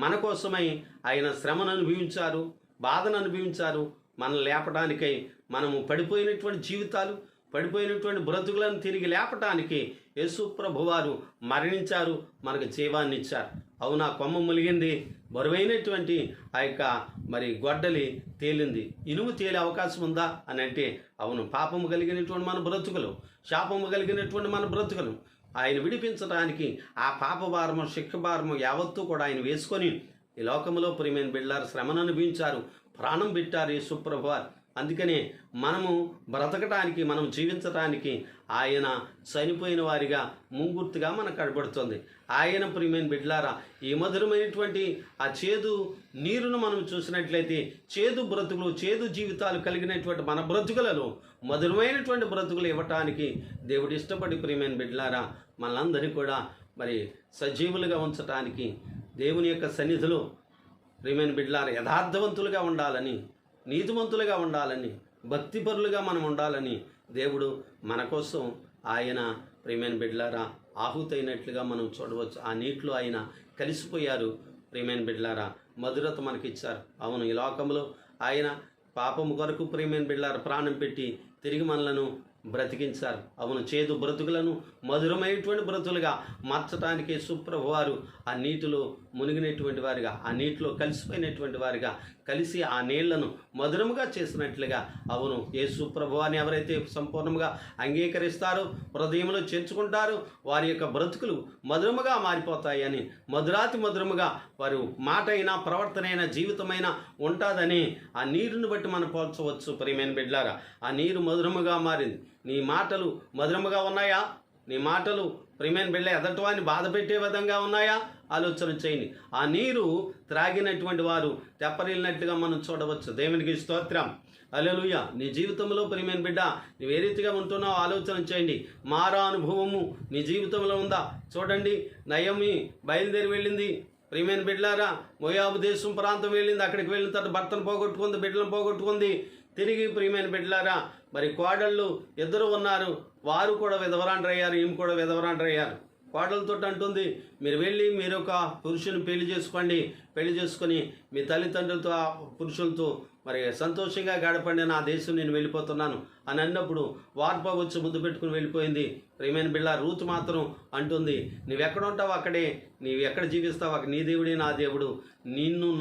మన కోసమై ఆయన శ్రమను అనుభవించారు, బాధను అనుభవించారు. మనల్ని లేపడానికై, మనము పడిపోయినటువంటి జీవితాలు, పడిపోయినటువంటి బ్రతుకులను తిరిగి లేపటానికి యేసు ప్రభువారు మరణించారు, మనకు జీవాన్ని ఇచ్చారు. అవునా, కొమ్మ ములిగింది, బరువైనటువంటి ఆ యొక్క మరి గొడ్డలి తేలింది. ఇనుము తేలే అవకాశం ఉందా అని అంటే అవును. పాపము కలిగినటువంటి మన బ్రతుకులు, శాపము కలిగినటువంటి మన బ్రతుకులు ఆయన విడిపించడానికి ఆ పాప భారము, శిక్ష భారము యావత్తూ కూడా ఆయన వేసుకొని ఈ లోకంలో ప్రియమైన బిడ్డలారు శ్రమను అనుభవించారు, ప్రాణం పెట్టారు యేసు ప్రభువారు. అందుకనే మనము బ్రతకటానికి, మనం జీవించటానికి ఆయన చనిపోయిన వారిగా ముంగుర్తుగా మనకు కనబడుతుంది. ఆయన ప్రియమైన బిడ్డలారా, ఈ మధురమైనటువంటి ఆ చేదు నీరును మనం చూసినట్లయితే, చేదు బ్రతుకులు, చేదు జీవితాలు కలిగినటువంటి మన బ్రతుకులలో మధురమైనటువంటి బ్రతుకులు ఇవ్వటానికి దేవుడు ఇష్టపడి ప్రియమైన బిడ్డలారా మనందరినీ కూడా మరి సజీవులుగా ఉంచటానికి దేవుని యొక్క సన్నిధిలో ప్రియమైన బిడ్డలారా యథార్థవంతులుగా ఉండాలని, నీతిమంతులుగా ఉండాలని, భక్తిపరులుగా మనం ఉండాలని దేవుడు మన కోసం ఆయన ప్రియమైన బిడ్డలారా ఆహుతైనట్లుగా మనం చూడవచ్చు. ఆ నీటిలో ఆయన కలిసిపోయారు. ప్రియమైన బిడ్డలారా మధురత మనకిచ్చారు. అవును, ఈ లోకంలో ఆయన పాపము కొరకు ప్రియమైన బిడ్డలారా ప్రాణం పెట్టి తిరిగి మనలను బ్రతికించారు. అవును, చేదు బ్రతుకులను మధురమైనటువంటి బ్రతులుగా మార్చడానికి సుప్రభువారు ఆ నీటిలో మునిగినటువంటి వారిగా, ఆ నీటిలో కలిసిపోయినటువంటి వారిగా, కలిసి ఆ నీళ్లను మధురముగా చేసినట్లుగా, అవును యేసు ప్రభువాన్ని ఎవరైతే సంపూర్ణంగా అంగీకరిస్తారో, హృదయంలో చేర్చుకుంటారో వారి యొక్క బ్రతుకులు మధురముగా మారిపోతాయని, మధురాతి మధురముగా వారు మాట అయినా, ప్రవర్తన అయినా, జీవితమైనా ఉంటుందని ఆ నీరుని బట్టి మనం పోల్చవచ్చు. ప్రియమైన బిడ్డలారా, ఆ నీరు మధురముగా మారింది. నీ మాటలు మధురముగా ఉన్నాయా? నీ మాటలు ప్రియమైన బిడ్డ ఎదటివారిని బాధ పెట్టే విధంగా ఉన్నాయా? ఆలోచన చేయండి. ఆ నీరు త్రాగినటువంటి వారు తెప్పరిల్లినట్లుగా మనం చూడవచ్చు. దేవునికి స్తోత్రం, హల్లెలూయా. నీ జీవితంలో ప్రియమైన బిడ్డ నువ్వు ఏ రీతిగా ఉంటున్నావు ఆలోచన చేయండి. మారా అనుభవము నీ జీవితంలో ఉందా? చూడండి, నయమి బయలుదేరి వెళ్ళింది. ప్రియమైన బిడ్డలారా మోయాబు దేశం ప్రాంతం వెళ్ళింది. అక్కడికి వెళ్ళిన తర్వాత భర్తను పోగొట్టుకుంది, బిడ్డలను పోగొట్టుకుంది. తిరిగి ప్రియమైన బిడ్డలారా మరి కోడళ్ళు ఇద్దరు ఉన్నారు, వారు కూడా విధవరాండ్రయ్యారు, ఈమె కూడా విధవరాండ్రయ్యారు. కోడలతో అంటుంది, మీరు వెళ్ళి మీరు ఒక పురుషుని పెళ్లి చేసుకోండి, పెళ్లి చేసుకొని మీ తల్లిదండ్రులతో ఆ పురుషులతో మరి సంతోషంగా గడపండి, నా దేశం నేను వెళ్ళిపోతున్నాను అని అన్నప్పుడు వార్ప వచ్చి ముద్దు పెట్టుకుని వెళ్ళిపోయింది. ప్రియమైన బిళ్ళ రూతు మాత్రం అంటుంది, నువ్వెక్కడ ఉంటావు అక్కడే, నీవు ఎక్కడ జీవిస్తావు అక్కడ, నీ దేవుడే నా దేవుడు,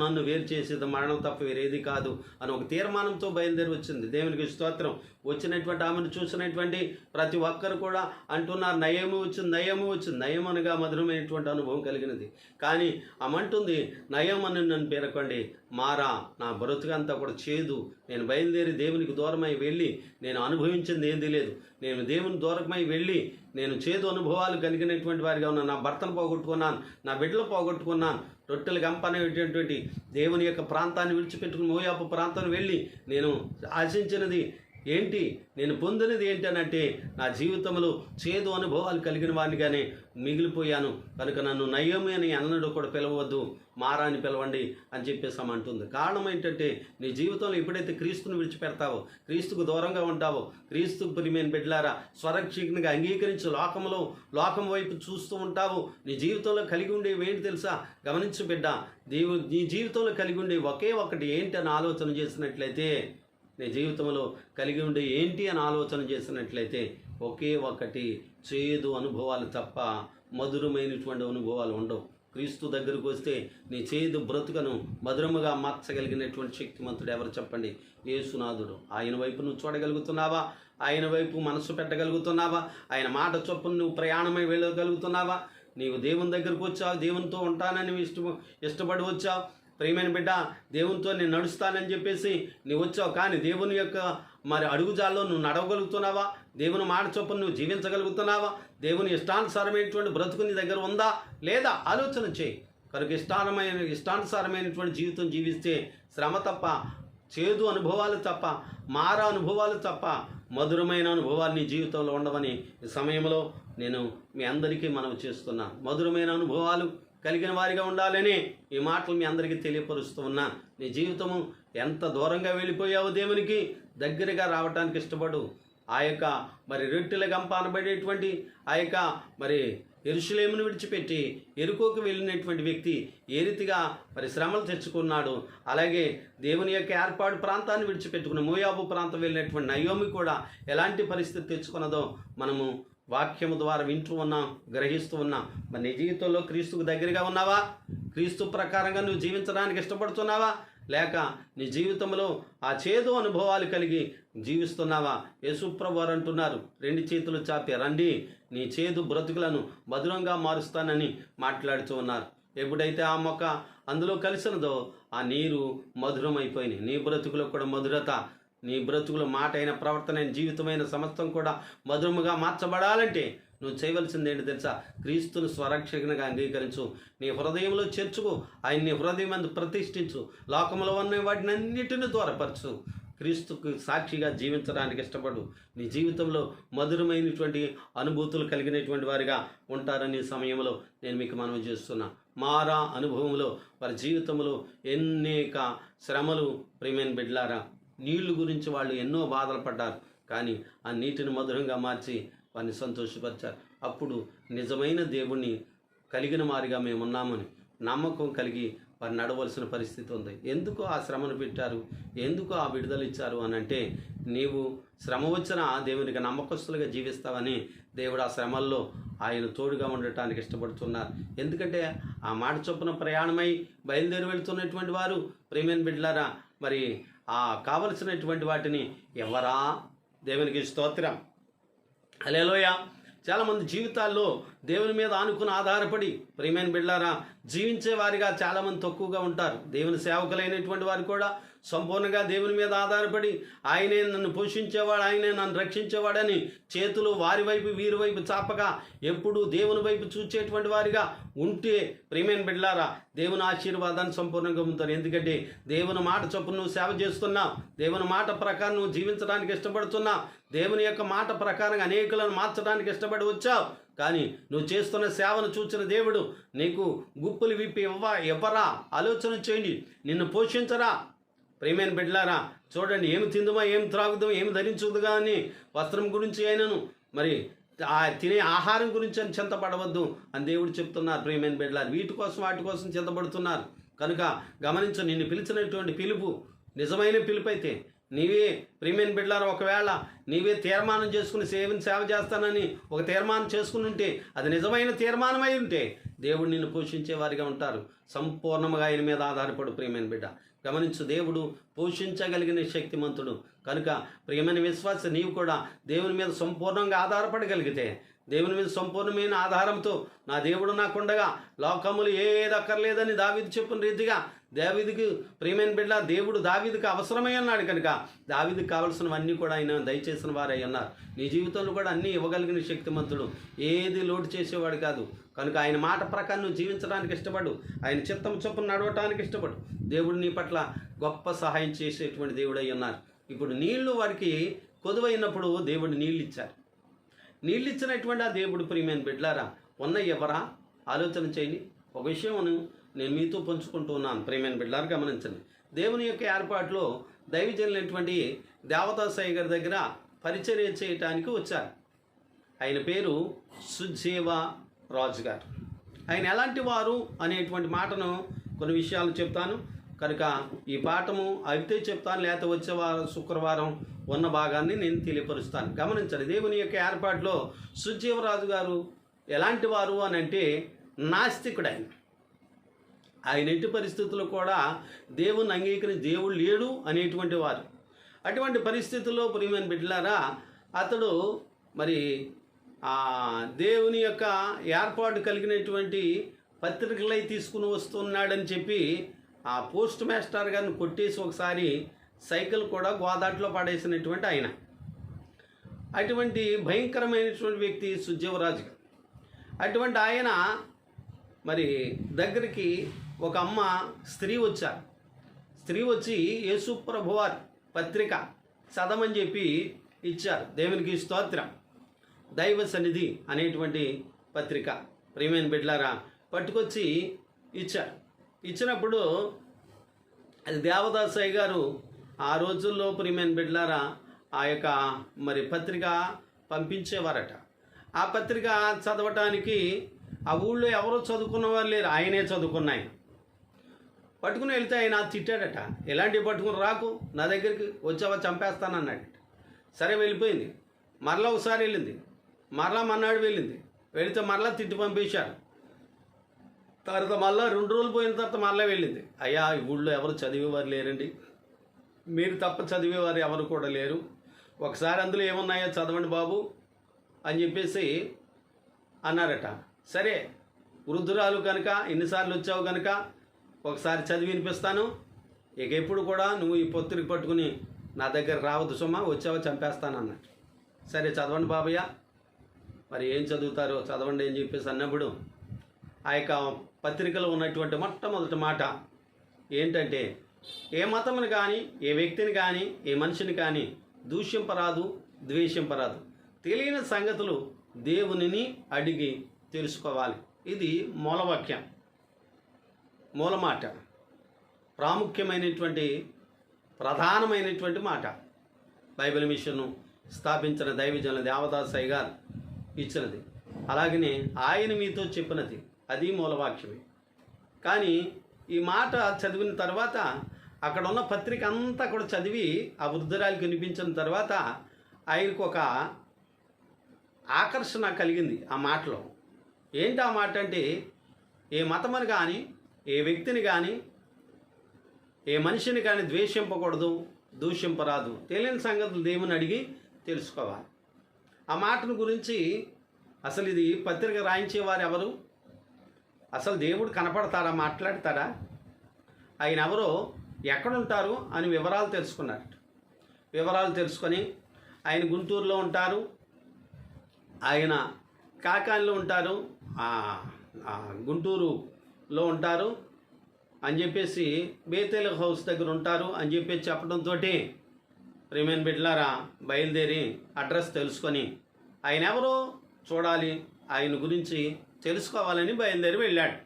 నన్ను వేరు చేసేది మరణం తప్ప వేరేది కాదు అని ఒక తీర్మానంతో బయలుదేరి వచ్చింది. దేవునికి స్తోత్రం. వచ్చినటువంటి ఆమెను చూసినటువంటి ప్రతి ఒక్కరు కూడా అంటున్నారు, నయము వచ్చింది, నయము వచ్చింది. నయం అనగా మధురమైనటువంటి అనుభవం కలిగినది. కానీ ఆమంటుంది, నయం అని నన్ను పేరకండి, మారా నా బ్రతుకంతా కూడా చేదు. నేను బయలుదేరి దేవునికి దూరమై వెళ్ళి నేను అనుభవించింది ఏంది లేదు. నేను దేవుని దూరమై వెళ్ళి నేను చేదు అనుభవాలు కలిగినటువంటి వారిగా ఉన్నాను. నా భర్తను పోగొట్టుకున్నాను, నా బిడ్డలు పోగొట్టుకున్నాను. రొట్టెలు గంపనేటువంటి దేవుని యొక్క ప్రాంతాన్ని విడిచిపెట్టుకుని మోయాబు ప్రాంతాన్ని వెళ్ళి నేను ఆశించినది ఏంటి, నేను పొందినది ఏంటనంటే నా జీవితంలో చేదు అనుభవాలు కలిగిన వాడినిగానే మిగిలిపోయాను. కనుక నన్ను నయమి అని అన్నడు కూడా పిలవద్దు, మారా అని పిలవండి అని చెప్పేసి అంటుంది. కారణం ఏంటంటే నీ జీవితంలో ఎప్పుడైతే క్రీస్తుని విడిచిపెడతావో, క్రీస్తుకు దూరంగా ఉంటావో, క్రీస్తుకు ప్రియమైన బిడ్డలారా స్వరక్షకునిగా అంగీకరించి లోకం వైపు చూస్తూ ఉంటావు, నీ జీవితంలో కలిగి ఉండేవి ఏంటి తెలుసా? గమనించు బిడ్డ, నీ జీవితంలో కలిగి ఉండే ఒకే ఒకటి ఏంటి అని ఆలోచన చేసినట్లయితే, నీ జీవితంలో కలిగి ఉండే ఏంటి అని ఆలోచన చేసినట్లయితే ఒకే ఒకటి, చేదు అనుభవాలు తప్ప మధురమైనటువంటి అనుభవాలు ఉండవు. క్రీస్తు దగ్గరకు వస్తే నీ చేదు బ్రతుకను మధురముగా మార్చగలిగినటువంటి శక్తిమంతుడు ఎవరు చెప్పండి? యేసునాథుడు. ఆయన వైపు నువ్వు చూడగలుగుతున్నావా? ఆయన వైపు మనసు పెట్టగలుగుతున్నావా? ఆయన మాట చొప్పున నువ్వు ప్రయాణమై వెళ్ళగలుగుతున్నావా? నీవు దేవుని దగ్గరకు వచ్చావు, దేవునితో ఉంటానని ఇష్టపడి వచ్చావు, ప్రియమైన బిడ్డ, దేవునితో నేను నడుస్తానని చెప్పేసి నువ్వు వచ్చావు, కానీ దేవుని యొక్క మరి అడుగుజాల్లో నువ్వు నడవగలుగుతున్నావా? దేవుని మాట చొప్పున నువ్వు జీవించగలుగుతున్నావా? దేవుని ఇష్టానుసారమైనటువంటి బ్రతుకు నీ దగ్గర ఉందా లేదా ఆలోచన చేయి. కనుక ఇష్టానుసారమైనటువంటి జీవితం జీవిస్తే శ్రమ తప్ప, చేదు అనుభవాలు తప్ప, మార అనుభవాలు తప్ప మధురమైన అనుభవాలు నీ జీవితంలో ఉండవని ఈ సమయంలో నేను మీ అందరికీ మనవి చేస్తున్నా. మధురమైన అనుభవాలు కలిగిన వారిగా ఉండాలని ఈ మాటలు మీ అందరికీ తెలియపరుస్తూ ఉన్నా. నీ జీవితము ఎంత దూరంగా వెళ్ళిపోయావో దేవునికి దగ్గరగా రావడానికి ఇష్టపడు. ఆ యొక్క మరి రొట్టెల గంప అనబడేటువంటి ఆ యొక్క మరి యెరూషలేమును విడిచిపెట్టి యెరికోకు వెళ్ళినటువంటి వ్యక్తి ఏ రీతిగా మరి శ్రమలు తెచ్చుకున్నాడు, అలాగే దేవుని యొక్క ఏర్పాటు ప్రాంతాన్ని విడిచిపెట్టుకున్న మోయాబు ప్రాంతం వెళ్ళినటువంటి నయోమి కూడా ఎలాంటి పరిస్థితి తెచ్చుకున్నదో మనము వాక్యము ద్వారా వింటూ ఉన్నాం, గ్రహిస్తూ ఉన్నాం. మరి నీ జీవితంలో క్రీస్తుకు దగ్గరగా ఉన్నావా? క్రీస్తు ప్రకారంగా నువ్వు జీవించడానికి ఇష్టపడుతున్నావా? లేక నీ జీవితంలో ఆ చేదు అనుభవాలు కలిగి జీవిస్తున్నావా? యేసుప్రభు వారు అంటున్నారు, 2 చేతులు చాపి రండి, నీ చేదు బ్రతుకులను మధురంగా మారుస్తానని మాట్లాడుతూ ఉన్నారు. ఎప్పుడైతే ఆ మొక్క అందులో కలిసినదో ఆ నీరు మధురమైపోయినాయి. నీ బ్రతుకులో కూడా మధురత, నీ బ్రతుకులో మాట అయిన ప్రవర్తన అయిన జీవితమైన సమస్తం కూడా మధురముగా మార్చబడాలంటే నువ్వు చేయవలసింది ఏంటి తెలుసా? క్రీస్తును స్వరక్షకునిగా అంగీకరించు, నీ హృదయంలో చేర్చుకో, ఆయన నీ హృదయం అందు ప్రతిష్ఠించు, లోకంలో ఉన్న వాటిని అన్నిటిని దూరపరచు, క్రీస్తుకు సాక్షిగా జీవించడానికి ఇష్టపడు. నీ జీవితంలో మధురమైనటువంటి అనుభూతులు కలిగినటువంటి వారిగా ఉంటారని సమయంలో నేను మీకు మనవి చేస్తున్నా. మారా అనుభవంలో వారి జీవితంలో ఎన్నేక శ్రమలు, ప్రియమైన బిడ్డలారా, నీళ్లు గురించి వాళ్ళు ఎన్నో బాధలు పడ్డారు, కానీ ఆ నీటిని మధురంగా మార్చి వారిని సంతోషపరిచారు. అప్పుడు నిజమైన దేవుణ్ణి కలిగిన వారిగా మేము ఉన్నామని నమ్మకం కలిగి వారు నడవలసిన పరిస్థితి ఉంది. ఎందుకు ఆ శ్రమను పెట్టారు, ఎందుకు ఆ విడుదల ఇచ్చారు అని అంటే, నీవు శ్రమ వచ్చినా దేవునికి నమ్మకస్తులుగా జీవిస్తావని దేవుడు ఆ శ్రమల్లో ఆయన తోడుగా ఉండటానికి ఇష్టపడుతున్నారు. ఎందుకంటే ఆ మాట చొప్పున ప్రయాణమై బయలుదేరి వెళ్తున్నటువంటి వారు, ప్రియమైన బిడ్డలారా, మరి ఆ కావలసినటువంటి వాటిని ఎవరా? దేవునికి స్తోత్రం, హల్లెలూయా. చాలామంది జీవితాల్లో దేవుని మీద ఆనుకుని ఆధారపడి, ప్రియమైన బిడ్డలారా, జీవించే వారిగా చాలామంది తక్కువగా ఉంటారు. దేవుని సేవకులైనటువంటి వారు కూడా సంపూర్ణంగా దేవుని మీద ఆధారపడి ఆయనే నన్ను పోషించేవాడు, ఆయనే నన్ను రక్షించేవాడని చేతులు వారి వైపు వీరి వైపు చాపగా ఎప్పుడు దేవుని వైపు చూచేటువంటి వారిగా ఉంటే, ప్రియమైన బిడ్డలారా, దేవుని ఆశీర్వాదాన్ని సంపూర్ణంగా పొందుతారు. ఎందుకంటే దేవుని మాట చొప్పున నువ్వు సేవ చేస్తున్నావు, దేవుని మాట ప్రకారం నువ్వు జీవించడానికి ఇష్టపడుతున్నావు, దేవుని యొక్క మాట ప్రకారం అనేకులను మార్చడానికి ఇష్టపడి వచ్చావు. కానీ నువ్వు చేస్తున్న సేవను చూసిన దేవుడు నీకు గుప్పులు విప్పి ఇవ్వరా? ఆలోచన చేయండి. నిన్ను పోషించరా? ప్రియమైన బిడ్డలారా, చూడండి, ఏమి తిందుమా, ఏమి త్రాగుదాం, ఏమి ధరించుదుగా అని వస్త్రం గురించి అయినను మరి తినే ఆహారం గురించి అని చింతపడవద్దు అని దేవుడు చెప్తున్నారు. ప్రియమైన బిడ్డలారా, వాటి కోసం చింతపడుతున్నారు. కనుక గమనించు, నిన్ను పిలిచినటువంటి పిలుపు నిజమైన పిలుపు అయితే, నీవే ప్రియమైన బిడ్డలారా, ఒకవేళ నీవే తీర్మానం చేసుకుని సేవ చేస్తానని ఒక తీర్మానం చేసుకుని ఉంటే, అది నిజమైన తీర్మానం అయి ఉంటే దేవుడు నిన్ను పోషించే వారిగా ఉంటారు. సంపూర్ణంగా ఆయన మీద ఆధారపడు ప్రియమైన బిడ్డ. గమనించు, దేవుడు పోషించగలిగిన శక్తిమంతుడు. కనుక ప్రియమైన విశ్వాస, నీవు కూడా దేవుని మీద సంపూర్ణంగా ఆధారపడగలిగితే, దేవుని మీద సంపూర్ణమైన ఆధారంతో నా దేవుడు నాకుండగా లోకములు ఏది అక్కర్లేదని దావీదు చెప్పిన రీతిగా దావీదుకు, ప్రియమైన బిడ్డ, దేవుడు దావీదుకు అవసరమై అన్నాడు. కనుక దావీదుకు కావలసినవన్నీ కూడా ఆయన దయచేసిన వారై ఉన్నారు. నీ జీవితంలో కూడా అన్నీ ఇవ్వగలిగిన శక్తిమంతుడు, ఏది లోటు చేసేవాడు కాదు. కనుక ఆయన మాట ప్రకారం నువ్వు జీవించడానికి ఇష్టపడు, ఆయన చిత్తం చొప్పున నడవటానికి ఇష్టపడు. దేవుడు నీ పట్ల గొప్ప సహాయం చేసేటువంటి దేవుడు అయి ఉన్నారు. ఇప్పుడు నీళ్లు వారికి కొదువైనప్పుడు దేవుడు నీళ్ళు ఇచ్చారు. నీళ్ళు ఇచ్చినటువంటి ఆ దేవుడు, ప్రియమైన బిడ్డలారా, ఎవరా? ఆలోచన చేయండి. ఒక విషయం నేను మీతో పంచుకుంటూ ఉన్నాను. ప్రియమైన బిడ్డలారా, గమనించండి. దేవుని యొక్క ఏర్పాటులో దైవజనులైనటువంటి దేవదాసయ్య గారి దగ్గర పరిచర్య చేయటానికి వచ్చారు. ఆయన పేరు సుజీవ రాజు గారు. ఆయన ఎలాంటి వారు అనేటువంటి మాటను కొన్ని విషయాలు చెప్తాను. కనుక ఈ పాఠము అయితే చెప్తాను, లేకపోతే వచ్చే శుక్రవారం ఉన్న భాగాన్ని నేను తెలియపరుస్తాను. గమనించండి, దేవుని యొక్క ఏర్పాటులో సుజీవరాజు గారు ఎలాంటి వారు అని అంటే, నాస్తికుడు. ఆయన ఎట్టి పరిస్థితుల్లో కూడా దేవుని అంగీకరించి దేవుడు లేడు అనేటువంటి వారు. అటువంటి పరిస్థితుల్లో ప్రియమైన బిడ్డలారా, అతడు మరి దేవుని యొక్క ఏర్పాటు కలిగినటువంటి పత్రికలై తీసుకుని వస్తున్నాడని చెప్పి ఆ పోస్ట్ మాస్టర్ గారిని కొట్టేసి ఒకసారి సైకిల్ కూడా గోదాట్లో పడేసినటువంటి ఆయన. అటువంటి భయంకరమైనటువంటి వ్యక్తి సుజీవరాజు గారు. అటువంటి ఆయన మరి దగ్గరికి ఒక అమ్మ స్త్రీ వచ్చారు. స్త్రీ వచ్చి యేసు ప్రభువారి పత్రిక చదవమని చెప్పి ఇచ్చారు. దేవునికి స్తోత్రం. దైవ సన్నిధి అనేటువంటి పత్రిక ప్రియమైన బిడ్డలారా పట్టుకొచ్చి ఇచ్చారు. ఇచ్చినప్పుడు అది దేవదాసయ్య గారు ఆ రోజుల్లో ప్రియమైన బిడ్డలారా ఆ యొక్క మరి పత్రిక పంపించేవారట. ఆ పత్రిక చదవటానికి ఆ ఊళ్ళో ఎవరో చదువుకున్నవారు లేరు, ఆయనే చదువుకున్న ఆయన. పట్టుకుని వెళ్తే ఆయన తిట్టాడట, ఎలాంటివి పట్టుకుని రాకు, నా దగ్గరికి వచ్చావా చంపేస్తానన్నాడు. సరే వెళ్ళిపోయింది. మరలా ఒకసారి వెళ్ళింది, మరలా మన్నాడు వెళ్ళింది. వెళితే మరలా తిట్టి పంపించారు. తర్వాత మళ్ళీ 2 రోజులు పోయిన తర్వాత మళ్ళీ వెళ్ళింది. అయ్యా ఈ ఊళ్ళో ఎవరు చదివేవారు లేరండి, మీరు తప్ప చదివేవారు ఎవరు కూడా లేరు, ఒకసారి అందులో ఏమున్నాయో చదవండి బాబు అని చెప్పేసి అన్నారట. సరే వృద్ధురాలు కనుక ఎన్నిసార్లు వచ్చావు కనుక ఒకసారి చదివి వినిపిస్తాను, ఇక ఎప్పుడు కూడా నువ్వు ఈ పత్రిక పట్టుకుని నా దగ్గర రావద్దు సుమా, వచ్చావో చంపేస్తాను అన్నట్టు. సరే చదవండి బాబయ్య, మరి ఏం చదువుతారో చదవండి అని చెప్పేసి అన్నప్పుడు ఆ యొక్క పత్రికలో ఉన్నటువంటి మొట్టమొదటి మాట ఏంటంటే, ఏ మతమును కానీ ఏ వ్యక్తిని కానీ ఏ మనిషిని కానీ దూషింపరాదు, ద్వేషింపరాదు, తెలియని సంగతులు దేవునిని అడిగి తెలుసుకోవాలి. ఇది మూలవాక్యం, మూలమాట, ప్రాముఖ్యమైనటువంటి ప్రధానమైనటువంటి మాట. బైబిల్ మిషన్ను స్థాపించిన దైవజనుల దేవదాసయ్య గారు ఇచ్చినది, అలాగనే ఆయన మీతో చెప్పినది, అది మూలవాక్యమే. కానీ ఈ మాట చదివిన తర్వాత అక్కడ ఉన్న పత్రిక అంతా కూడా చదివి ఆ వృద్ధురాలికి వినిపించిన తర్వాత ఆయనకు ఒక ఆకర్షణ కలిగింది ఆ మాటలో. ఏంటి ఆ మాట అంటే, ఏ మతమని కానీ ఏ వ్యక్తిని కానీ ఏ మనిషిని కానీ ద్వేషింపకూడదు, దూషింపరాదు, తెలియని సంగతులు దేవుని అడిగి తెలుసుకోవాలి. ఆ మాటను గురించి అసలు ఇది పత్రిక రాయించేవారు ఎవరు, అసలు దేవుడు కనపడతారా, మాట్లాడతారా, ఆయన ఎవరో, ఎక్కడుంటారు అని వివరాలు తెలుసుకున్నారు. వివరాలు తెలుసుకొని ఆయన గుంటూరులో ఉంటారు, ఆయన కాకానిలో ఉంటారు, గుంటూరులో ఉంటారు అని చెప్పేసి బేతేల్ హౌస్ దగ్గర ఉంటారు అని చెప్పేసి చెప్పడంతో ప్రియమైన బిడ్డలారా బయలుదేరి అడ్రస్ తెలుసుకొని ఆయన ఎవరో చూడాలి, ఆయన గురించి తెలుసుకోవాలని బయలుదేరి వెళ్ళాడు.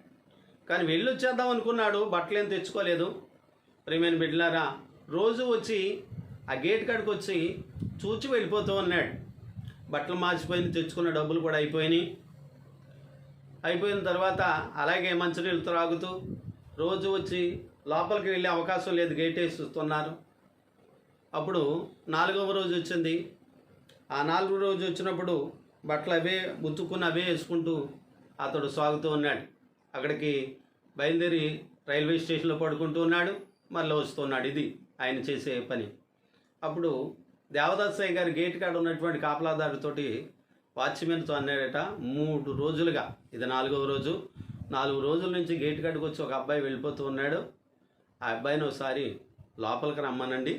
కానీ వెళ్ళొచ్చేద్దాం అనుకున్నాడు, బట్టలేం తెచ్చుకోలేదు. ప్రియమైన బిడ్డలారా రోజు వచ్చి ఆ గేట్ కాడికి వచ్చి చూచి వెళ్ళిపోతూ ఉన్నాడు. బట్టలు మార్చిపోయింది, తెచ్చుకున్న డబ్బులు కూడా అయిపోయిన తర్వాత అలాగే మంచినీళ్ళు త్రాగుతూ రోజు వచ్చి లోపలికి వెళ్ళే అవకాశం లేదు, గేట్ వేసి చూస్తున్నారు. అప్పుడు 4వ రోజు వచ్చింది. ఆ 4వ రోజు వచ్చినప్పుడు బట్టలు అవే ఉతుక్కుని అవే వేసుకుంటూ అతడు సాగుతూ ఉన్నాడు. అక్కడికి బయలుదేరి రైల్వే స్టేషన్లో పడుకుంటూ ఉన్నాడు, మళ్ళీ వస్తున్నాడు. ఇది ఆయన చేసే పని. అప్పుడు దేవదాసయ్య గారి గేట్ కాడ ఉన్నటువంటి కాపలాదారుతోటి వాచ్మెన్తో అన్నాడట, 3 రోజులుగా, ఇది 4వ రోజు, 4 రోజుల నుంచి గేట్ కాడికి వచ్చి ఒక అబ్బాయి వెళ్ళిపోతూ ఉన్నాడు, ఆ అబ్బాయిని ఒకసారి లోపలికి రమ్మనండి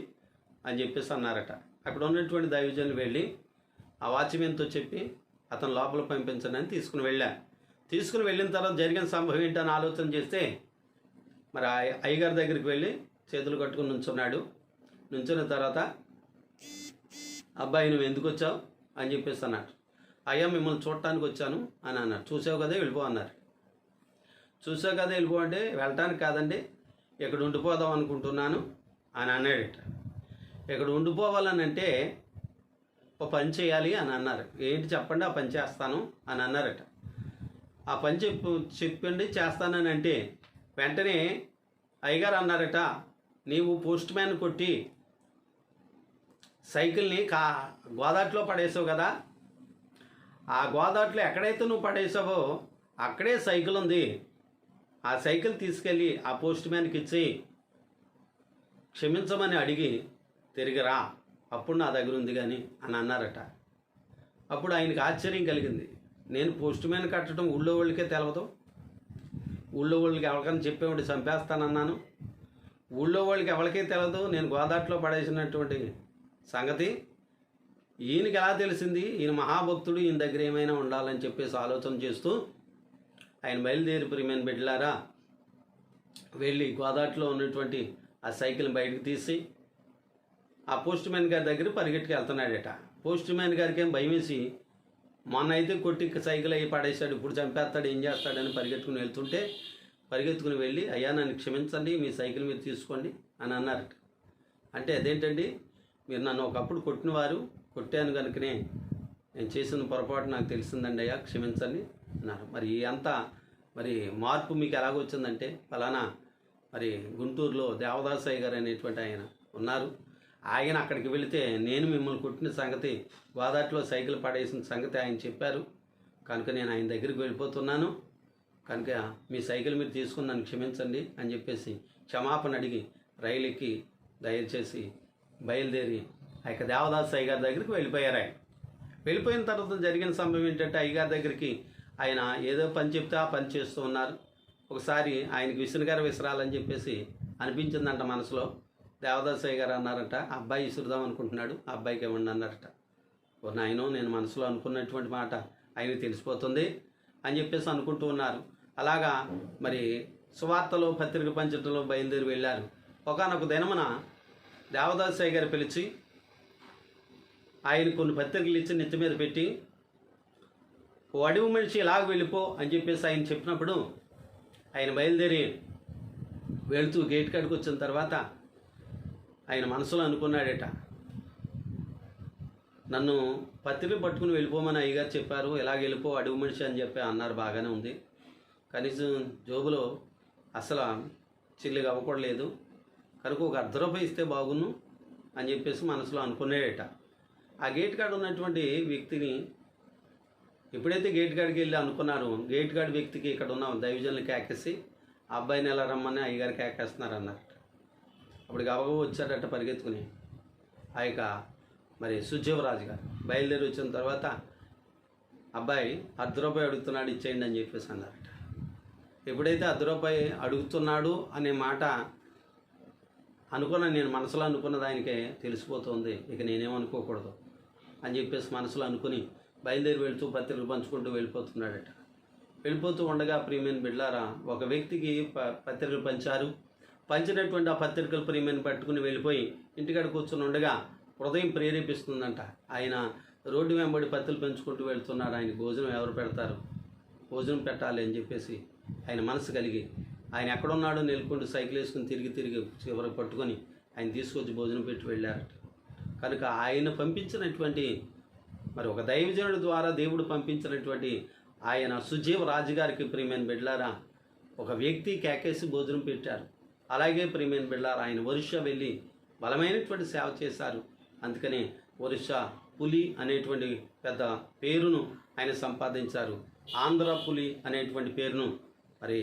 అని చెప్పేసి అన్నారట. అక్కడ ఉన్నటువంటి దైవజనులు వెళ్ళి ఆ వాచ్మెన్తో చెప్పి అతను లోపల పంపించండి అని తీసుకుని వెళ్ళిన తర్వాత జరిగిన సంభవం ఏంటని ఆలోచన చేస్తే మరి అయ్యగారి దగ్గరికి వెళ్ళి చేతులు కట్టుకుని నుంచున్న తర్వాత అబ్బాయి నువ్వు ఎందుకు వచ్చావు అని చెప్పేసి అన్నాడు. అయ్యా మిమ్మల్ని చూడటానికి వచ్చాను అని అన్నాడు. చూసావు కదా వెళ్ళిపో అన్నారు. చూసావు కదా వెళ్ళిపో అంటే వెళ్ళటానికి కాదండి, ఇక్కడ ఉండిపోదాం అనుకుంటున్నాను అని అన్నాడట. ఇక్కడ ఉండిపోవాలని అంటే ఒక పని చేయాలి అని అన్నారు. ఏంటి చెప్పండి, ఆ పని చేస్తాను అని అన్నారట. ఆ పని చెప్పండి చేస్తానని అంటే వెంటనే అయ్యగారు అన్నారట, నీవు పోస్ట్ మ్యాన్ కొట్టి సైకిల్ని గోదాట్లో పడేసావు కదా, ఆ గోదాట్లో ఎక్కడైతే నువ్వు పడేసావో అక్కడే సైకిల్ ఉంది, ఆ సైకిల్ తీసుకెళ్ళి ఆ పోస్ట్ మ్యాన్కి ఇచ్చి క్షమించమని అడిగి తిరిగిరా, అప్పుడు నా దగ్గర ఉంది కానీ అని అన్నారట. అప్పుడు ఆయనకి ఆశ్చర్యం కలిగింది. నేను పోస్ట్ మ్యాన్ కట్టడం ఊళ్ళో వాళ్ళకే తెలవదు, ఊళ్ళో వాళ్ళకి ఎవరికైనా చెప్పేవాడి చంపేస్తానన్నాను. ఊళ్ళో వాళ్ళకి ఎవరికీ తెలియదు నేను గోదాట్లో పడేసినటువంటి సంగతి. ఈయనకి ఎలా తెలిసింది? ఈయన మహాభక్తుడు, ఈయన దగ్గర ఏమైనా ఉండాలని చెప్పేసి ఆలోచన చేస్తూ ఆయన బయలుదేరి ప్రియమైన బిడ్డలారా వెళ్ళి గోదాట్లో ఉన్నటువంటి ఆ సైకిల్ని బయటకు తీసి ఆ పోస్ట్ మ్యాన్ గారి దగ్గర పరిగెట్టుకు వెళ్తున్నాడట. పోస్ట్ మ్యాన్ గారికి ఏం భయం వేసి మొన్న అయితే కొట్టి సైకిల్ అయ్యి పడేశాడు, ఇప్పుడు చంపేస్తాడు, ఏం చేస్తాడని పరిగెత్తుకుని వెళ్తుంటే పరిగెత్తుకుని వెళ్ళి అయ్యా నన్ను క్షమించండి, మీ సైకిల్ మీరు తీసుకోండి అని అన్నారట. అంటే అదేంటండి, మీరు నన్ను ఒకప్పుడు కొట్టాను కనుకనే నేను చేసిన పొరపాటు నాకు తెలిసిందండి అయ్యా, క్షమించండి అన్నారు. మరి అంతా మరి మార్పు మీకు ఎలాగొచ్చిందంటే ఫలానా మరి గుంటూరులో దేవదాసయ్య గారు అనేటువంటి ఆయన ఉన్నారు. ఆయన అక్కడికి వెళితే నేను మిమ్మల్ని కొట్టిన సంగతి, గోదాట్లో సైకిల్ పడేసిన సంగతి ఆయన చెప్పారు కనుక నేను ఆయన దగ్గరికి వెళ్ళిపోతున్నాను, కనుక మీ సైకిల్ మీరు తీసుకుని నన్ను క్షమించండి అని చెప్పేసి క్షమాపణ అడిగి రైలు ఎక్కి దయచేసి బయలుదేరి ఆ యొక్క దేవదాసయ్య గారి దగ్గరికి వెళ్ళిపోయారు. ఆయన వెళ్ళిపోయిన తర్వాత జరిగిన సంభవం ఏంటంటే అయ్యగారి దగ్గరికి ఆయన ఏదో పని చెప్తే ఆ పని చేస్తూ ఉన్నారు. ఒకసారి ఆయనకి విసరాలని చెప్పేసి అనిపించిందంట మనసులో. దేవదాసయ్య గారు అన్నారంట, అబ్బాయి విసురుదాం అనుకుంటున్నాడు, ఆ అబ్బాయికి ఇవ్వండి అన్నారట. ఓ నాయనో, నేను మనసులో అనుకున్నటువంటి మాట ఆయనకి తెలిసిపోతుంది అని చెప్పేసి అనుకుంటూ ఉన్నారు. అలాగా మరి సువార్తలో పత్రిక పంచడంలో బయలుదేరి వెళ్ళారు. ఒకానొక దినమున దేవదాసయ్య గారు పిలిచి ఆయన కొన్ని పత్రికలు ఇచ్చి నెత్తి మీద పెట్టి ఓ అడవి మనిషి ఇలాగ వెళ్ళిపో అని చెప్పేసి ఆయన చెప్పినప్పుడు ఆయన బయలుదేరి వెళుతూ గేట్ కాడికి వచ్చిన తర్వాత ఆయన మనసులో అనుకున్నాడట, నన్ను పత్రిక పట్టుకుని వెళ్ళిపోమని అయ్యగారు చెప్పారు, ఇలాగ వెళ్ళిపో అడవి మనిషి అని చెప్పి అన్నారు, బాగానే ఉంది, కనీసం జోబులో అసలు చిల్లిగా అవ్వకూడలేదు కనుక ఒక ₹1 ఇస్తే బాగున్ను అని చెప్పేసి మనసులో అనుకున్నాడట. ఆ గేట్ కాడ ఉన్నటువంటి వ్యక్తిని ఎప్పుడైతే గేట్ కాడికి వెళ్ళి అనుకున్నారు, గేట్ కాడి వ్యక్తికి ఇక్కడ ఉన్న దైవజనులు కేకేసి ఆ అబ్బాయిని ఎలా రమ్మని అయ్యగారు కేకేస్తున్నారు అన్నారట. అప్పుడు గబగబా వచ్చారట పరిగెత్తుకుని ఆ యొక్క మరి సుజీవరాజు గారు. బయలుదేరి వచ్చిన తర్వాత అబ్బాయి ₹10 అడుగుతున్నాడు, ఇచ్చేయండి అని చెప్పేసి అన్నారట. ఎప్పుడైతే ₹10 అడుగుతున్నాడు అనే మాట నేను మనసులో అనుకున్నది ఆయనకే తెలిసిపోతుంది, ఇక నేనేమనుకోకూడదు అని చెప్పేసి మనసులో అనుకుని బయలుదేరి వెళుతూ పత్రికలు పంచుకుంటూ వెళ్ళిపోతున్నాడట. వెళ్ళిపోతూ ఉండగా ప్రియమైన బిడ్డలారా ఒక వ్యక్తికి పత్రికలు పంచినటువంటి ఆ పత్రికలు ప్రియమైన పట్టుకుని వెళ్ళిపోయి ఇంటికాడ కూర్చొని ఉండగా హృదయం ప్రేరేపిస్తుందంట. ఆయన రోడ్డు వెంబడి పత్రికలు పెంచుకుంటూ వెళ్తున్నాడు. ఆయనకు భోజనం ఎవరు పెడతారు, భోజనం పెట్టాలి అని చెప్పేసి ఆయన మనసు కలిగి ఆయన ఎక్కడున్నాడో నిలుపుకుంటూ సైకిల్ వేసుకుని తిరిగి చివరికి పట్టుకొని ఆయన తీసుకొచ్చి భోజనం పెట్టి వెళ్ళారట. కనుక ఆయన పంపించినటువంటి మరి ఒక దైవజనుడి ద్వారా దేవుడు పంపించినటువంటి ఆయన సుజీవ రాజుగారికి ప్రియమైన బిడ్డలారా ఒక వ్యక్తి కేకేసి భోజనం పెట్టారు. అలాగే ప్రియమైన బిడ్డలారా ఆయన ఒరిస్సా వెళ్ళి బలమైనటువంటి సేవ చేశారు. అందుకనే ఒరిస్సా పులి అనేటువంటి పెద్ద పేరును ఆయన సంపాదించారు. ఆంధ్ర పులి అనేటువంటి పేరును మరి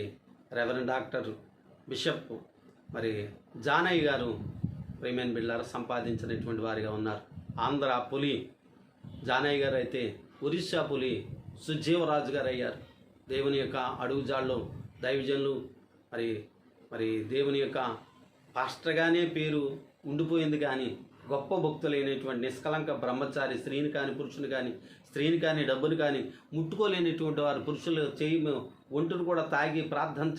రెవరెండ్ డాక్టర్ బిషప్ మరి జానయ్య గారు ప్రియమైన బిడ్డలారా సంపాదించినటువంటి వారిగా ఉన్నారు. ఆంధ్ర పులి జానయ్య గారు అయితే ఒరిస్సా పులి సుజీవరాజు గారు అయ్యారు. దేవుని యొక్క అడుగుజాల్లో దైవజనులు మరి దేవుని యొక్క పాస్టర్గానే పేరు ఉండిపోయింది, కానీ గొప్ప భక్తులైనటువంటి నిష్కలంక బ్రహ్మచారి, స్త్రీని కానీ పురుషుని కానీ, స్త్రీని కానీ డబ్బుని కానీ ముట్టుకోలేనటువంటి వారు, పురుషులు ఒంటును కూడా తాగి ప్రార్థన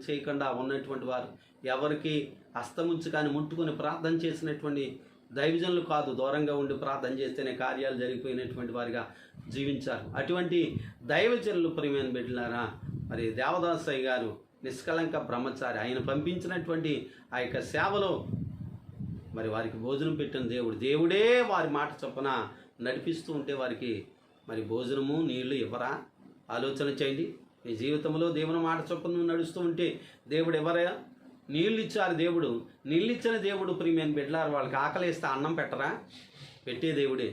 చేయకుండా ఉన్నటువంటి వారు, ఎవరికి హస్తముంచి కానీ ముట్టుకొని ప్రార్థన చేసినటువంటి దైవజనులు కాదు, దూరంగా ఉండి ప్రార్థన చేస్తేనే కార్యాలు జరిగిపోయినటువంటి వారిగా జీవించారు. అటువంటి దైవజనులు ప్రియమైన బిడ్డలారా మరి దేవదాసయ్య గారు నిష్కలంక బ్రహ్మచారి, ఆయన పంపించినటువంటి ఆ యొక్క సేవలో మరి వారికి భోజనం పెట్టిన దేవుడే వారి మాట చొప్పున నడిపిస్తూ ఉంటే వారికి మరి భోజనము నీళ్లు ఇవ్వరా? ఆలోచన చేయండి. మీ జీవితంలో దేవుని మాట చొప్పున నడుస్తూ ఉంటే దేవుడు ఎవరా? నీళ్ళు ఇచ్చారు దేవుడు. నీళ్ళు ఇచ్చిన దేవుడు ప్రియమైన బిడ్డలారు వాళ్ళకి ఆకలిస్తే అన్నం పెట్టరా? పెట్టే దేవుడే.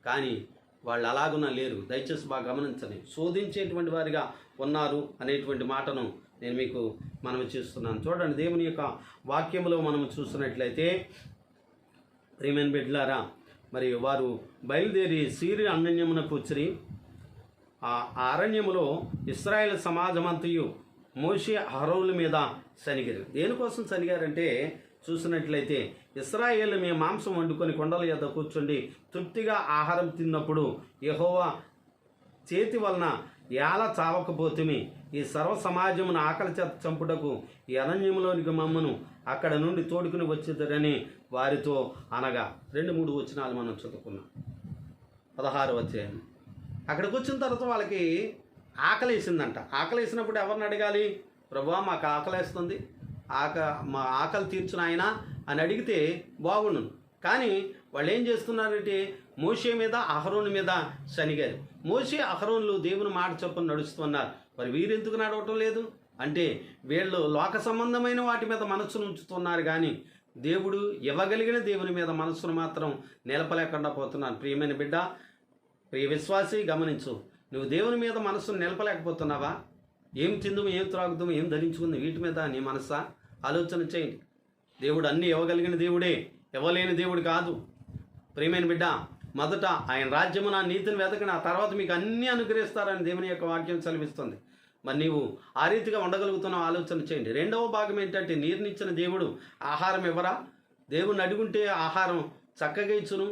కానీ వాళ్ళు అలాగున్నా లేరు. దయచేసి బాగా గమనించండి. శోధించేటువంటి వారిగా ఉన్నారు అనేటువంటి మాటను నేను మీకు మనం చూస్తున్నాను. చూడండి, దేవుని యొక్క వాక్యంలో మనం చూస్తున్నట్లయితే ప్రియమైన బిడ్డలారా మరి వారు బయలుదేరి సీరి అరణ్యమునకు వచ్చి ఆ అరణ్యములో ఇశ్రాయేలు సమాజమంతయు మోషే అహరోనుల మీద సనిగారు. దేనికోసం సనిగారంటే చూసినట్లయితే ఇశ్రాయేలు మీ మాంసం వండుకొని కొండల యొద్ద కూర్చుండి తృప్తిగా ఆహారం తిన్నప్పుడు యెహోవా చేతి వలన ఎలా చావకపోతుమి, ఈ సర్వ సమాజమును ఆకలి చేత చంపుటకు ఈ అరణ్యంలోనికి మమ్మను అక్కడ నుండి తోడుకుని వచ్చేదరని వారితో అనగా 2-3 వచనాలు మనం చదువుకున్నాం. 16 అధ్యాయం. అక్కడికి వచ్చిన తర్వాత వాళ్ళకి ఆకలి వేసిందంట. ఆకలి వేసినప్పుడు ఎవరిని అడగాలి? ప్రభువా మాకు ఆకలేస్తుంది, మా ఆకలి తీర్చున ఆయన అని అడిగితే బాగుండు. కానీ వాళ్ళు ఏం చేస్తున్నారంటే మోషే మీద అహరోను మీద సనిగారు. మోషే అహరోనులు దేవుని మాట చొప్పున నడుస్తున్నారు. మరి వీరెందుకు నడవటం లేదు అంటే వీళ్ళు లోక సంబంధమైన వాటి మీద మనస్సును ఉంచుతున్నారు, కానీ దేవుడు ఇవ్వగలిగిన దేవుని మీద మనస్సును మాత్రం నిలపలేకుండా పోతున్నారు. ప్రియమైన బిడ్డ, ప్రియ విశ్వాసి, గమనించు. నువ్వు దేవుని మీద మనస్సును నిలపలేకపోతున్నావా? ఏం తిందుము, ఏం త్రాగుతాము, ఏం ధరించుకుంది, వీటి మీద నీ మనస్సా? ఆలోచన చేయండి. దేవుడు అన్నీ ఇవ్వగలిగిన దేవుడే, ఇవ్వలేని దేవుడు కాదు. ప్రియమైన బిడ్డ, మొదట ఆయన రాజ్యము నా నీతిని వెతకని, ఆ తర్వాత మీకు అన్నీ అనుగ్రహిస్తారని దేవుని యొక్క వాక్యం సెలవిస్తుంది. మరి నీవు ఆ రీతిగా ఉండగలుగుతున్నావు? ఆలోచన చేయండి. రెండవ భాగం ఏంటంటే నీరునిచ్చిన దేవుడు ఆహారం ఇవ్వరా? దేవుణ్ణి అడుగుంటే ఆహారం చక్కగా ఇచ్చును.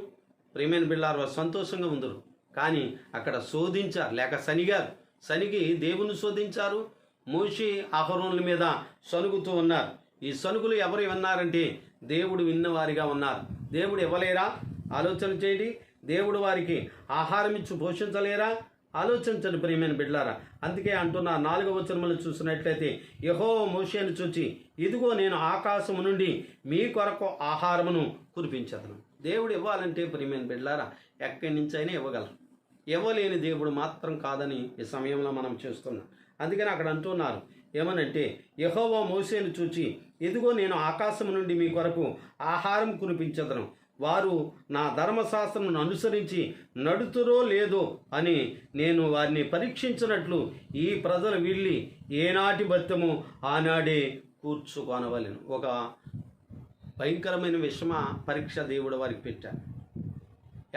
ప్రియమైన బిడ్డలారా, సంతోషంగా ఉందరు. కానీ అక్కడ శోధించారు, లేక సనిగారు. సనిగి దేవుని శోధించారు. మోషే అహరోనుల మీద సనుగుతూ ఉన్నారు. ఈ సనుగులు ఎవరు విన్నారంటే దేవుడు విన్నవారిగా ఉన్నారు. దేవుడు ఇవ్వలేరా? ఆలోచన చేయండి. దేవుడు వారికి ఆహారం ఇచ్చి పోషించలేరా? ఆలోచించండి ప్రియమైన బిడ్డలారా. అందుకే అంటున్నా 4వ వచనములు చూసినట్లయితే యెహోవా మోషేను చూచి, ఇదిగో నేను ఆకాశము నుండి మీ కొరకు ఆహారమును కురిపించదను. దేవుడు ఇవ్వాలంటే ప్రియమైన బిడ్డలారా ఎక్కడి నుంచి అయినా ఇవ్వగలరు. ఇవ్వలేని దేవుడు మాత్రం కాదని ఈ సమయంలో మనం చూస్తున్నాం. అందుకని అక్కడ అంటున్నారు ఏమనంటే యెహోవా మోషేను చూచి, ఇదిగో నేను ఆకాశము నుండి మీ కొరకు ఆహారం కురిపించదను. వారు నా ధర్మశాస్త్రమును అనుసరించి నడుతురో లేదో అని నేను వారిని పరీక్షించినట్లు ఈ ప్రజలు వీళ్ళి ఏనాటి బత్తము ఆనాడే కూర్చుకొనవలెను. ఒక భయంకరమైన విషమ పరీక్ష దేవుడు వారికి పెట్టారు.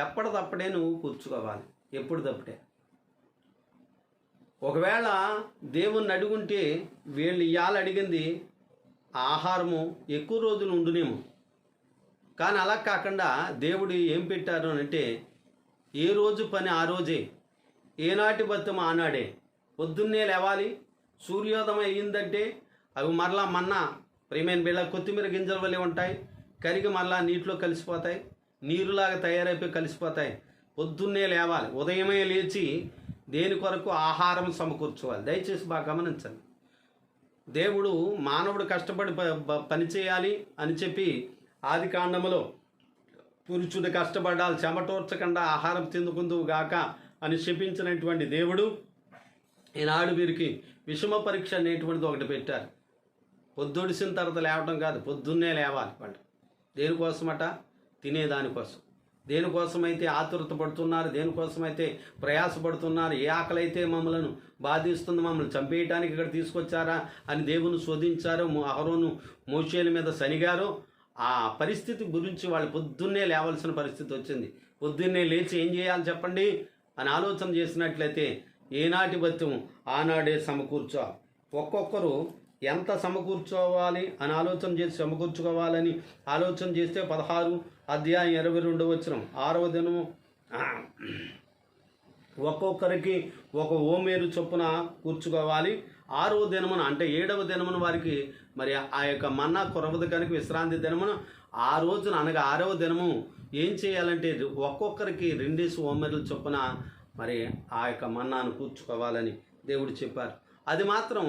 ఎప్పటిదప్పుడే నువ్వు కూర్చుకోవాలి, ఎప్పుడు తప్పుడే. ఒకవేళ దేవుణ్ణి అడుగుంటే వీళ్ళు ఇవాళ అడిగింది ఆహారము ఎక్కువ రోజులు ఉండునేమో. కానీ అలా కాకుండా దేవుడు ఏం పెట్టారు అంటే ఏ రోజు పని ఆ రోజే, ఏనాటి బతుమ ఆనాడే. పొద్దున్నే లేవాలి, సూర్యోదయం అయ్యిందంటే అవి మరలా మన్నా ప్రియమైన బిళ్ళ కొత్తిమీర గింజల వల్లే ఉంటాయి, కరిగి మరలా నీటిలో కలిసిపోతాయి, నీరులాగా తయారైపోయి కలిసిపోతాయి. పొద్దున్నే లేవాలి, ఉదయమే లేచి దేని కొరకు ఆహారం సమకూర్చుకోవాలి. దయచేసి బాగా గమనించండి. దేవుడు మానవుడు కష్టపడి పని చేయాలి అని చెప్పి ఆది కాండములో పురుషుడు కష్టపడాలి, చెమటోర్చకుండా ఆహారం తిందుకుందువు గాక అని శపించినటువంటి దేవుడు ఈనాడు వీరికి విషమ పరీక్ష అనేటువంటిది ఒకటి పెట్టారు. పొద్దుడిసిన తర్వాత లేవటం కాదు, పొద్దున్నే లేవాలి వాళ్ళు. దేనికోసమట? తినేదానికోసం. దేనికోసమైతే ఆతురత పడుతున్నారు, దేనికోసమైతే ప్రయాసపడుతున్నారు, ఏ ఆకలైతే మమ్మలను బాధిస్తుంది, మమ్మల్ని చంపేయటానికి ఇక్కడ తీసుకొచ్చారా అని దేవుని శోధించారో, అహరోను మోషేల మీద సనిగారో, ఆ పరిస్థితి గురించి వాళ్ళు పొద్దున్నే లేవాల్సిన పరిస్థితి వచ్చింది. పొద్దున్నే లేచి ఏం చేయాలి చెప్పండి అని ఆలోచన చేసినట్లయితే ఏనాటి బత్యం ఆనాడే సమకూర్చోవాలి. ఒక్కొక్కరు ఎంత సమకూర్చోవాలి అని ఆలోచన చేసి సమకూర్చుకోవాలని ఆలోచన చేస్తే 16 అధ్యాయం 22 వచనం 6వ దినము ఒక్కొక్కరికి ఒక ఓమేరు చొప్పున కూర్చుకోవాలి. 6వ దినమున అంటే 7వ దినమున వారికి మరి ఆ యొక్క మన్నా కురవదు కనుక విశ్రాంతి దినమున ఆ రోజున అనగా 6వ దినము ఏం చేయాలంటే ఒక్కొక్కరికి 2 ఓమేర్ల చొప్పున మరి ఆ యొక్క మన్నాను కూర్చుకోవాలని దేవుడు చెప్పారు. అది మాత్రం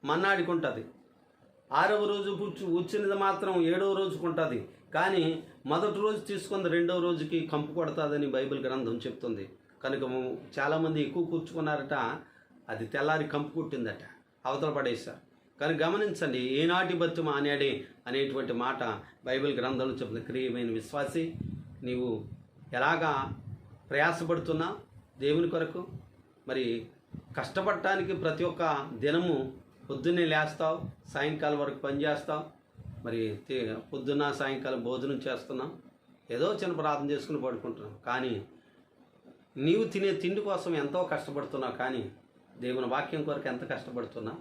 మన్నాడికి ఉంటుంది. 6వ రోజు వచ్చినది మాత్రం 7వ రోజుకు ఉంటుంది. కానీ మొదటి రోజు తీసుకుంది 2వ రోజుకి కంపు కొడుతుందని బైబిల్ గ్రంథం చెప్తుంది. కనుక చాలామంది ఎక్కువ కూర్చుకున్నారట, అది తెల్లారి కంపు కుట్టిందట, అవతల పడేశారు. కానీ గమనించండి, ఏనాటి బతుమ ఆనాడే అనేటువంటి మాట బైబిల్ గ్రంథంలో చెప్తుంది. ప్రియమైన విశ్వాసి, నీవు ఎలాగా ప్రయాసపడుతున్నా దేవుని కొరకు? మరి కష్టపడటానికి ప్రతి ఒక్క దినము పొద్దున్నే లేస్తావు, సాయంకాలం వరకు పనిచేస్తావు, మరి పొద్దున్న సాయంకాలం భోజనం చేస్తున్నాం, ఏదో చిన్న ప్రార్థన చేసుకుని పడుకుంటున్నాం. కానీ నీవు తినే తిండి కోసం ఎంతో కష్టపడుతున్నావు, కానీ దేవుని వాక్యం కొరకు ఎంత కష్టపడుతున్నావు?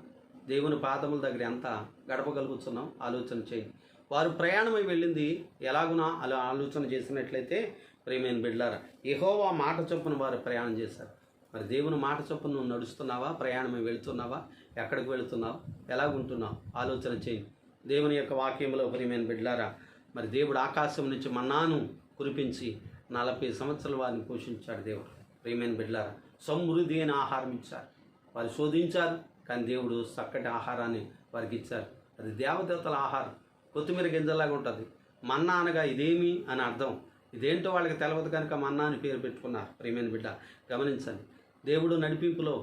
దేవుని పాదముల దగ్గర ఎంత గడపగలుగుతున్నాం ఆలోచన చేయండి. వారు ప్రయాణమై వెళ్ళింది ఎలాగునా అలా ఆలోచన చేసినట్లయితే ప్రియమైన బిడ్డలారా, యెహోవా మాట చొప్పున వారు ప్రయాణం చేశారు. మరి దేవుని మాట చొప్పున నువ్వు నడుస్తున్నావా? ప్రయాణమై వెళుతున్నావా? ఎక్కడికి వెళుతున్నావు? ఎలాగుంటున్నావు? ఆలోచన చేయండి. దేవుని యొక్క వాక్యంలో ప్రియమైన బిడ్డలారా, మరి దేవుడు ఆకాశం నుంచి మన్నాను కురిపించి 40 సంవత్సరాలు వారిని పోషించాడు దేవుడు. ప్రియమైన బిడ్డలారా, సమృద్ధి అయిన ఆహారం ఇచ్చారు. వారు శోధించారు, కానీ దేవుడు చక్కటి ఆహారాన్ని వారికి ఇచ్చారు. అది దేవదేవతల ఆహారం, కొత్తిమీర గింజలాగా ఉంటుంది. మన్నా అనగా ఇదేమి అని అర్థం. ఇదేంటో వాళ్ళకి తెలవదు కనుక మన్నా అని పేరు పెట్టుకున్నారు. ప్రియమైన బిడ్డ గమనించండి, దేవుడు నడిపింపులో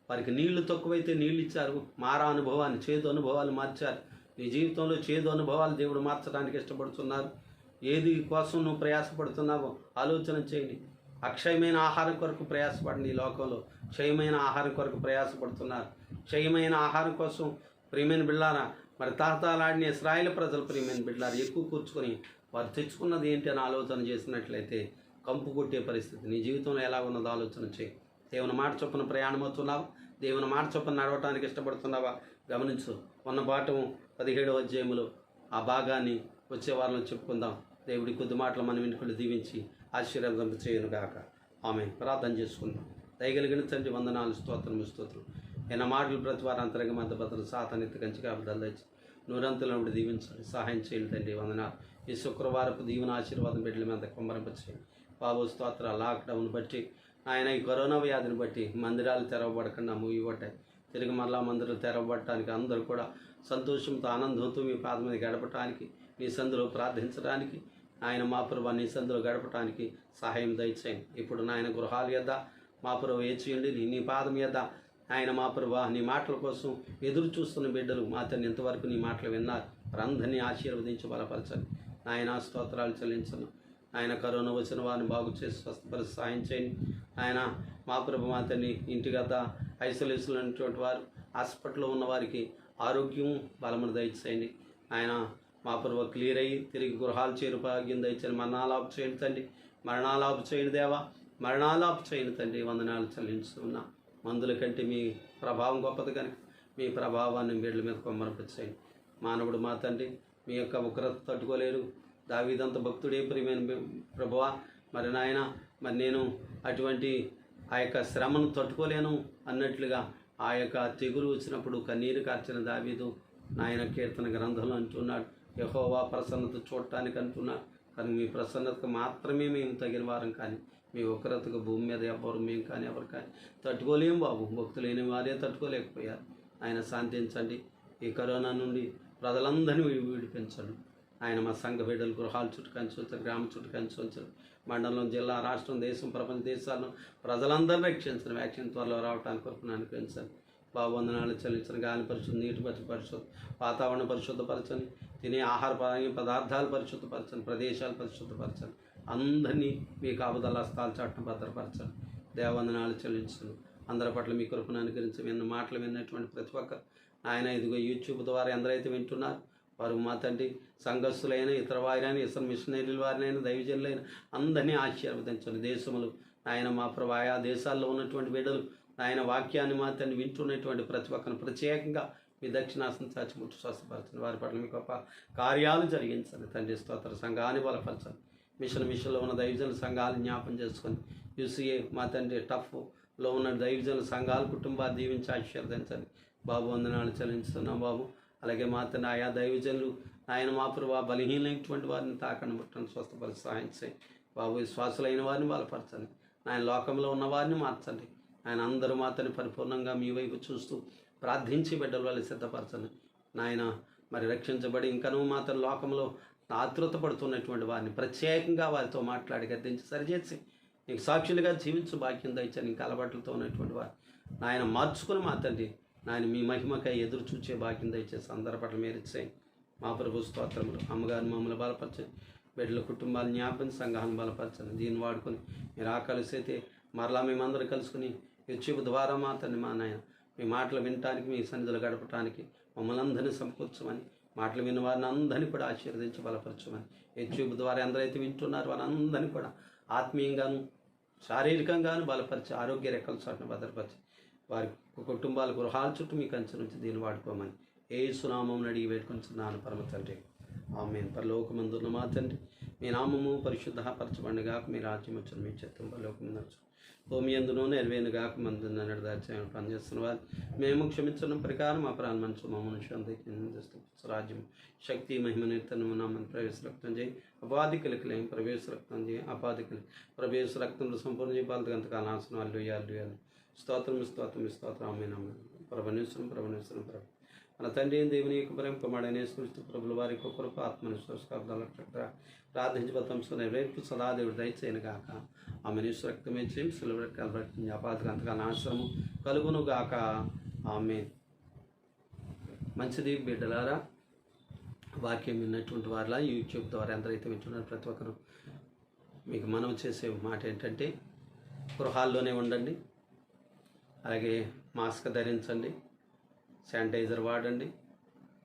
వారికి నీళ్లు తక్కువైతే నీళ్ళు ఇచ్చారు. మారా అనుభవాన్ని, చేదు అనుభవాలు మార్చారు. నీ జీవితంలో చేదు అనుభవాలు దేవుడు మార్చడానికి ఇష్టపడుతున్నారు. ఏది కోసం నువ్వు ప్రయాసపడుతున్నావో ఆలోచన చేయండి. అక్షయమైన ఆహారం కొరకు ప్రయాసపడండి. ఈ లోకంలో క్షయమైన ఆహారం కొరకు ప్రయాసపడుతున్నారు. క్షయమైన ఆహారం కోసం ప్రియమైన బిడ్డలారా, మరి తాతాలాడిన ఇశ్రాయేలు ప్రజలు ప్రియమైన బిడ్డలారా ఎక్కువ కూర్చుకొని వారు తెచ్చుకున్నది ఏంటి అని ఆలోచన చేసినట్లయితే కంపు కొట్టే పరిస్థితి. నీ జీవితంలో ఎలా ఉన్నదో ఆలోచన చేయి. దేవుని మాట చొప్పున ప్రయాణం అవుతున్నావా? దేవుని మాట చొప్పున నడవటానికి ఇష్టపడుతున్నావా? గమనించు. ఉన్న పాఠం 17వ అధ్యాయములో ఆ భాగాన్ని వచ్చే వారంలో చెప్పుకుందాం. దేవుడి కొద్ది మాటలు మనం వెనుకలు దీవించి ఆశీర్వాదం చేయను గాక. ఆమె ప్రార్థన చేసుకుందాం. దయగలిగిన తండ్రి, వందనాలు, స్తోత్రం. ఎన్న మాటలు ప్రతి వారు అంతరంగ మధ్య భద్రత సాతానెత్తి కంచి కాపుదల తెచ్చి నూరంతులను దీవించండి. సహాయం చేయండి తండ్రి. వందనాలు. ఈ శుక్రవారపు దీవెన ఆశీర్వాదం బిడ్డల మీద కుమ్మరింపచేయండి. బాబు స్తోత్ర. లాక్డౌన్ బట్టి ఆయన ఈ కరోనా వ్యాధిని బట్టి మందిరాలు తెరవబడకుండా మూయబడ్డాయి. తిరిగి మరలా మందిరాలు తెరవబడటానికి అందరూ కూడా సంతోషంతో ఆనందంతో మీ పాదం మీద గడపటానికి, నీ సందులో ప్రార్థించడానికి, ఆయన మా ప్రభు నీ సందులో గడపటానికి సహాయం దయచేయండి. ఇప్పుడు నాయన గృహాల యొద్ద మా ప్రభు వేచియండి. నీ పాదం యొద్ద ఆయన మా ప్రభు నీ మాటల కోసం ఎదురు చూస్తున్న బిడ్డలు మా తండ్రి ఇంతవరకు నీ మాటలు విన్నారు. వారందరినీ ఆశీర్వదించి బలపరచండి. నాయన స్తోత్రాలు చెల్లించను. ఆయన కరోనా వచ్చిన వారిని బాగు చేసి స్వస్థపరిచి సహాయం చేయండి. ఆయన మా ప్రభు మా తండ్రి ఇంటి గద్ద ఐసోలేషన్లో ఉన్నటువంటి వారు, హాస్పిటల్లో ఉన్న వారికి ఆరోగ్యం బలమును దయచేయండి. ఆయన మా ప్రభు క్లియర్ అయ్యి తిరిగి గృహాలు చేరు భాగ్యం దయచేయండి. మరణాలాపు చేయండి తండ్రి. మరణాలాపు చేయండి దేవా. మరణాలాపు చేయండి తండ్రి. వందనాలు చెల్లించుతున్నా. మందుల కంటే మీ ప్రభావం గొప్పది కనుక మీ ప్రభావాన్ని బిడ్డల మీద కొమ్మరపరిచేయండి. మానవుడు మా తండ్రి మీ యొక్క ఉగ్రత తట్టుకోలేరు. దావీదంత భక్తుడే ప్రియమైన ప్రభువా, మరి నాయన మరి నేను అటువంటి ఆ యొక్క శ్రమను తట్టుకోలేను అన్నట్లుగా ఆ యొక్క తెగులు వచ్చినప్పుడు కన్నీరు కార్చిన దావీదు నాయన కీర్తన గ్రంథంలో అంటున్నాడు, యెహోవా ప్రసన్నత చూడటానికి అంటున్నాడు. కానీ మీ ప్రసన్నతకు మాత్రమే మేము తగిన వారం, కానీ మీ ఉగ్రతకు భూమి మీద ఎవరు మేము కానీ ఎవరు కానీ తట్టుకోలేము బాబు. భక్తులైన వారే తట్టుకోలేకపోయారు. ఆయన శాంతించండి. ఈ కరోనా నుండి ప్రజలందరినీ విడిపించండి. ఆయన మా సంఘ బిడ్డలు గృహాల చుట్టూ కంచు, గ్రామ చుట్టూ కంచు, మండలం, జిల్లా, రాష్ట్రం, దేశం, ప్రపంచ దేశాలను ప్రజలందరినీ రక్షించండి. వ్యాక్సిన్ త్వరలో రావడానికి కొరకు అనిపించండి బాబు. వందనాలు చెల్లించండి. గాలి పరిశుద్ధి, నీటి పరిశుద్ధ, వాతావరణ పరిశుద్ధపరచండి. తినే ఆహార పదార్థాలు పరిశుద్ధపరచండి. ప్రదేశాలు పరిశుద్ధపరచండి. అందరినీ మీ కాపుదల హస్తాల చాటును భద్రపరచండి. దేవవందనాలు చెల్లించండి. అందరి పట్ల మీ కృపను అనుకరించి విన్న మాటలు విన్నటువంటి ప్రతి ఒక్కరు ఆయన ఇదిగో యూట్యూబ్ ద్వారా ఎందరైతే వింటున్నారు వారు మా తండ్రి సంఘస్థులైన ఇతర వారైనా ఇతర మిషనరీల వారినైనా దైవజనులైన అందరినీ ఆశీర్వదించండి. దేశములు ఆయన మా ప్రభు ఆయా దేశాల్లో ఉన్నటువంటి బిడ్డలు ఆయన వాక్యాన్ని మా తండ్రి వింటున్నటువంటి ప్రతి ఒక్కరిని ప్రత్యేకంగా మీ దక్షిణాసనం చాచిముట్టు స్వస్థపరచండి. వారి పట్ల మీ గొప్ప కార్యాలు జరిగించండి తండ్రి. స్తోత్ర. సంఘాన్ని బలపరచండి. మిషన్లో ఉన్న దైవజనుల సంఘాలు జ్ఞాపం చేసుకొని యూసీఏ మా తండ్రి టఫ్లో ఉన్న దైవజనుల సంఘాల కుటుంబాలు దీవించి ఆశీర్వదించండి బాబు. వందనాలు చెల్లించుతున్నాం బాబు. అలాగే మా తండ్రి ఆయా దైవజనులు ఆయన మా ప్రభు బలహీనమైనటువంటి వారిని తాకండి ముట్టండి, స్వస్థపరిచి సహాయం చేయండి బాబు. విశ్వాసులైన వారిని బలపరచండి. ఆయన లోకంలో ఉన్న వారిని మార్చండి. ఆయన అందరూ మా తండ్రి పరిపూర్ణంగా మీ వైపు చూస్తూ ప్రార్థించి బిడ్డల వాళ్ళు సిద్ధపరచండి నాయన. మరి రక్షించబడి ఇంకనూ మా తండ్రి లోకంలో ఆతృత పడుతున్నటువంటి వారిని ప్రత్యేకంగా వారితో మాట్లాడి గద్దించి సరిచేసి నీకు సాక్షులుగా జీవించు భాగ్యం దయచని ఇంకా అలవాట్లతో ఉన్నటువంటి వారు నాయన మార్చుకుని మా తండ్రి నాయన మీ మహిమకై ఎదురు చూచే భాగ్యం దయచేసి అందరి పట్ల మీరు ఇచ్చేయండి మా ప్రభు. స్తోత్రములు. అమ్మగారిని మమ్మల్ని బలపరచండి. బిడ్డల కుటుంబాలు జ్ఞాపకం, సంఘాన్ని బలపరచండి. దీన్ని వాడుకొని మీరు కలిసైతే మరలా మేమందరూ కలుసుకుని యూట్యూబ్ ద్వారా మా తండ్రి మా నాయన మీ మాటలు వినటానికి, మీ సన్నిధులు గడపటానికి మమ్మల్ని అందరినీ సమకూర్చమని, మాటలు విన్న వారిని అందరినీ కూడా ఆశీర్వదించి బలపరచమని, యూట్యూబ్ ద్వారా ఎందరైతే వింటున్నారో వారందరినీ కూడా ఆత్మీయంగాను శారీరకంగాను బలపరిచి ఆరోగ్య రెక్కల చోటును భద్రపరిచి వారి కుటుంబాల గృహాల చుట్టూ మీ కంచె నుంచి దీన్ని వాడుకోమని యేసు నామమున అడిగి వేడుకొంచున్నాను పరమ తండ్రి. ఆమేన్. పరలోకమందున్న మా తండ్రి, మీ నామము పరిశుద్ధపరచబడినగాక, మీ రాజ్యం వచ్చును, మీ చిత్తం పరలోకమందు భూమి యందును నెరవేరునుగాక. మందున నడదాచని పనిచేస్తున్న వారు మేము క్షమించిన ప్రకారం మా ప్రాణ మనసు మా మనుషులందరికీ రాజ్యం శక్తి మహిమ నిర్తనము నామని ప్రవేశ రక్తం చేయి అపాధికలకి ప్రవేశ రక్తం చేయి అపాధికలు ప్రవేశ రక్తంలో సంపూర్ణ చేయాలి అంతకాలం నాశనం అల్లు స్తోత్రం స్తోత్రం స్తోత్రం ఆమె నామ ప్రభనేశ్వరం ప్రభనేశ్వరం ప్రభు మన తండ్రి దేవుని యొక్క ప్రేమ కుమారుడైన ప్రభుల వారి యొక్క కృప ఆత్మనిశ్వాసాలు ప్రార్థించి బతంతో నెరవేర్పు సదా దేవుడు దయచేయను గాక. ఆమె రక్తమే చేయం సిలువ అపాధిక అంతకాలం నాశనము కలుగును గాక. ఆమె మంచిది బిడ్డలారా, వాక్యం విన్నటువంటి వారిలా యూట్యూబ్ ద్వారా ఎందరైతే వింటున్నారో ప్రతి ఒక్కరు మీకు మనవి చేసే మాట ఏంటంటే, గృహాల్లోనే ఉండండి, అలాగే మాస్క్ ధరించండి, శానిటైజర్ వాడండి,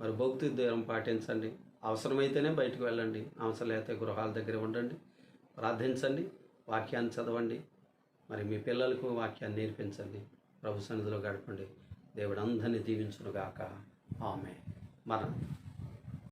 మరి భౌతిక దూరం పాటించండి. అవసరమైతేనే బయటకు వెళ్ళండి, అవసరం లేకపోతే గృహాల దగ్గర ఉండండి, ప్రార్థించండి, వాక్యాన్ని చదవండి, మరి మీ పిల్లలకు వాక్యాన్ని నేర్పించండి, ప్రభు సన్నిధిలో గడపండి. దేవుడు అందరినీ దీవించునుగాక. ఆమేన్. మరణం.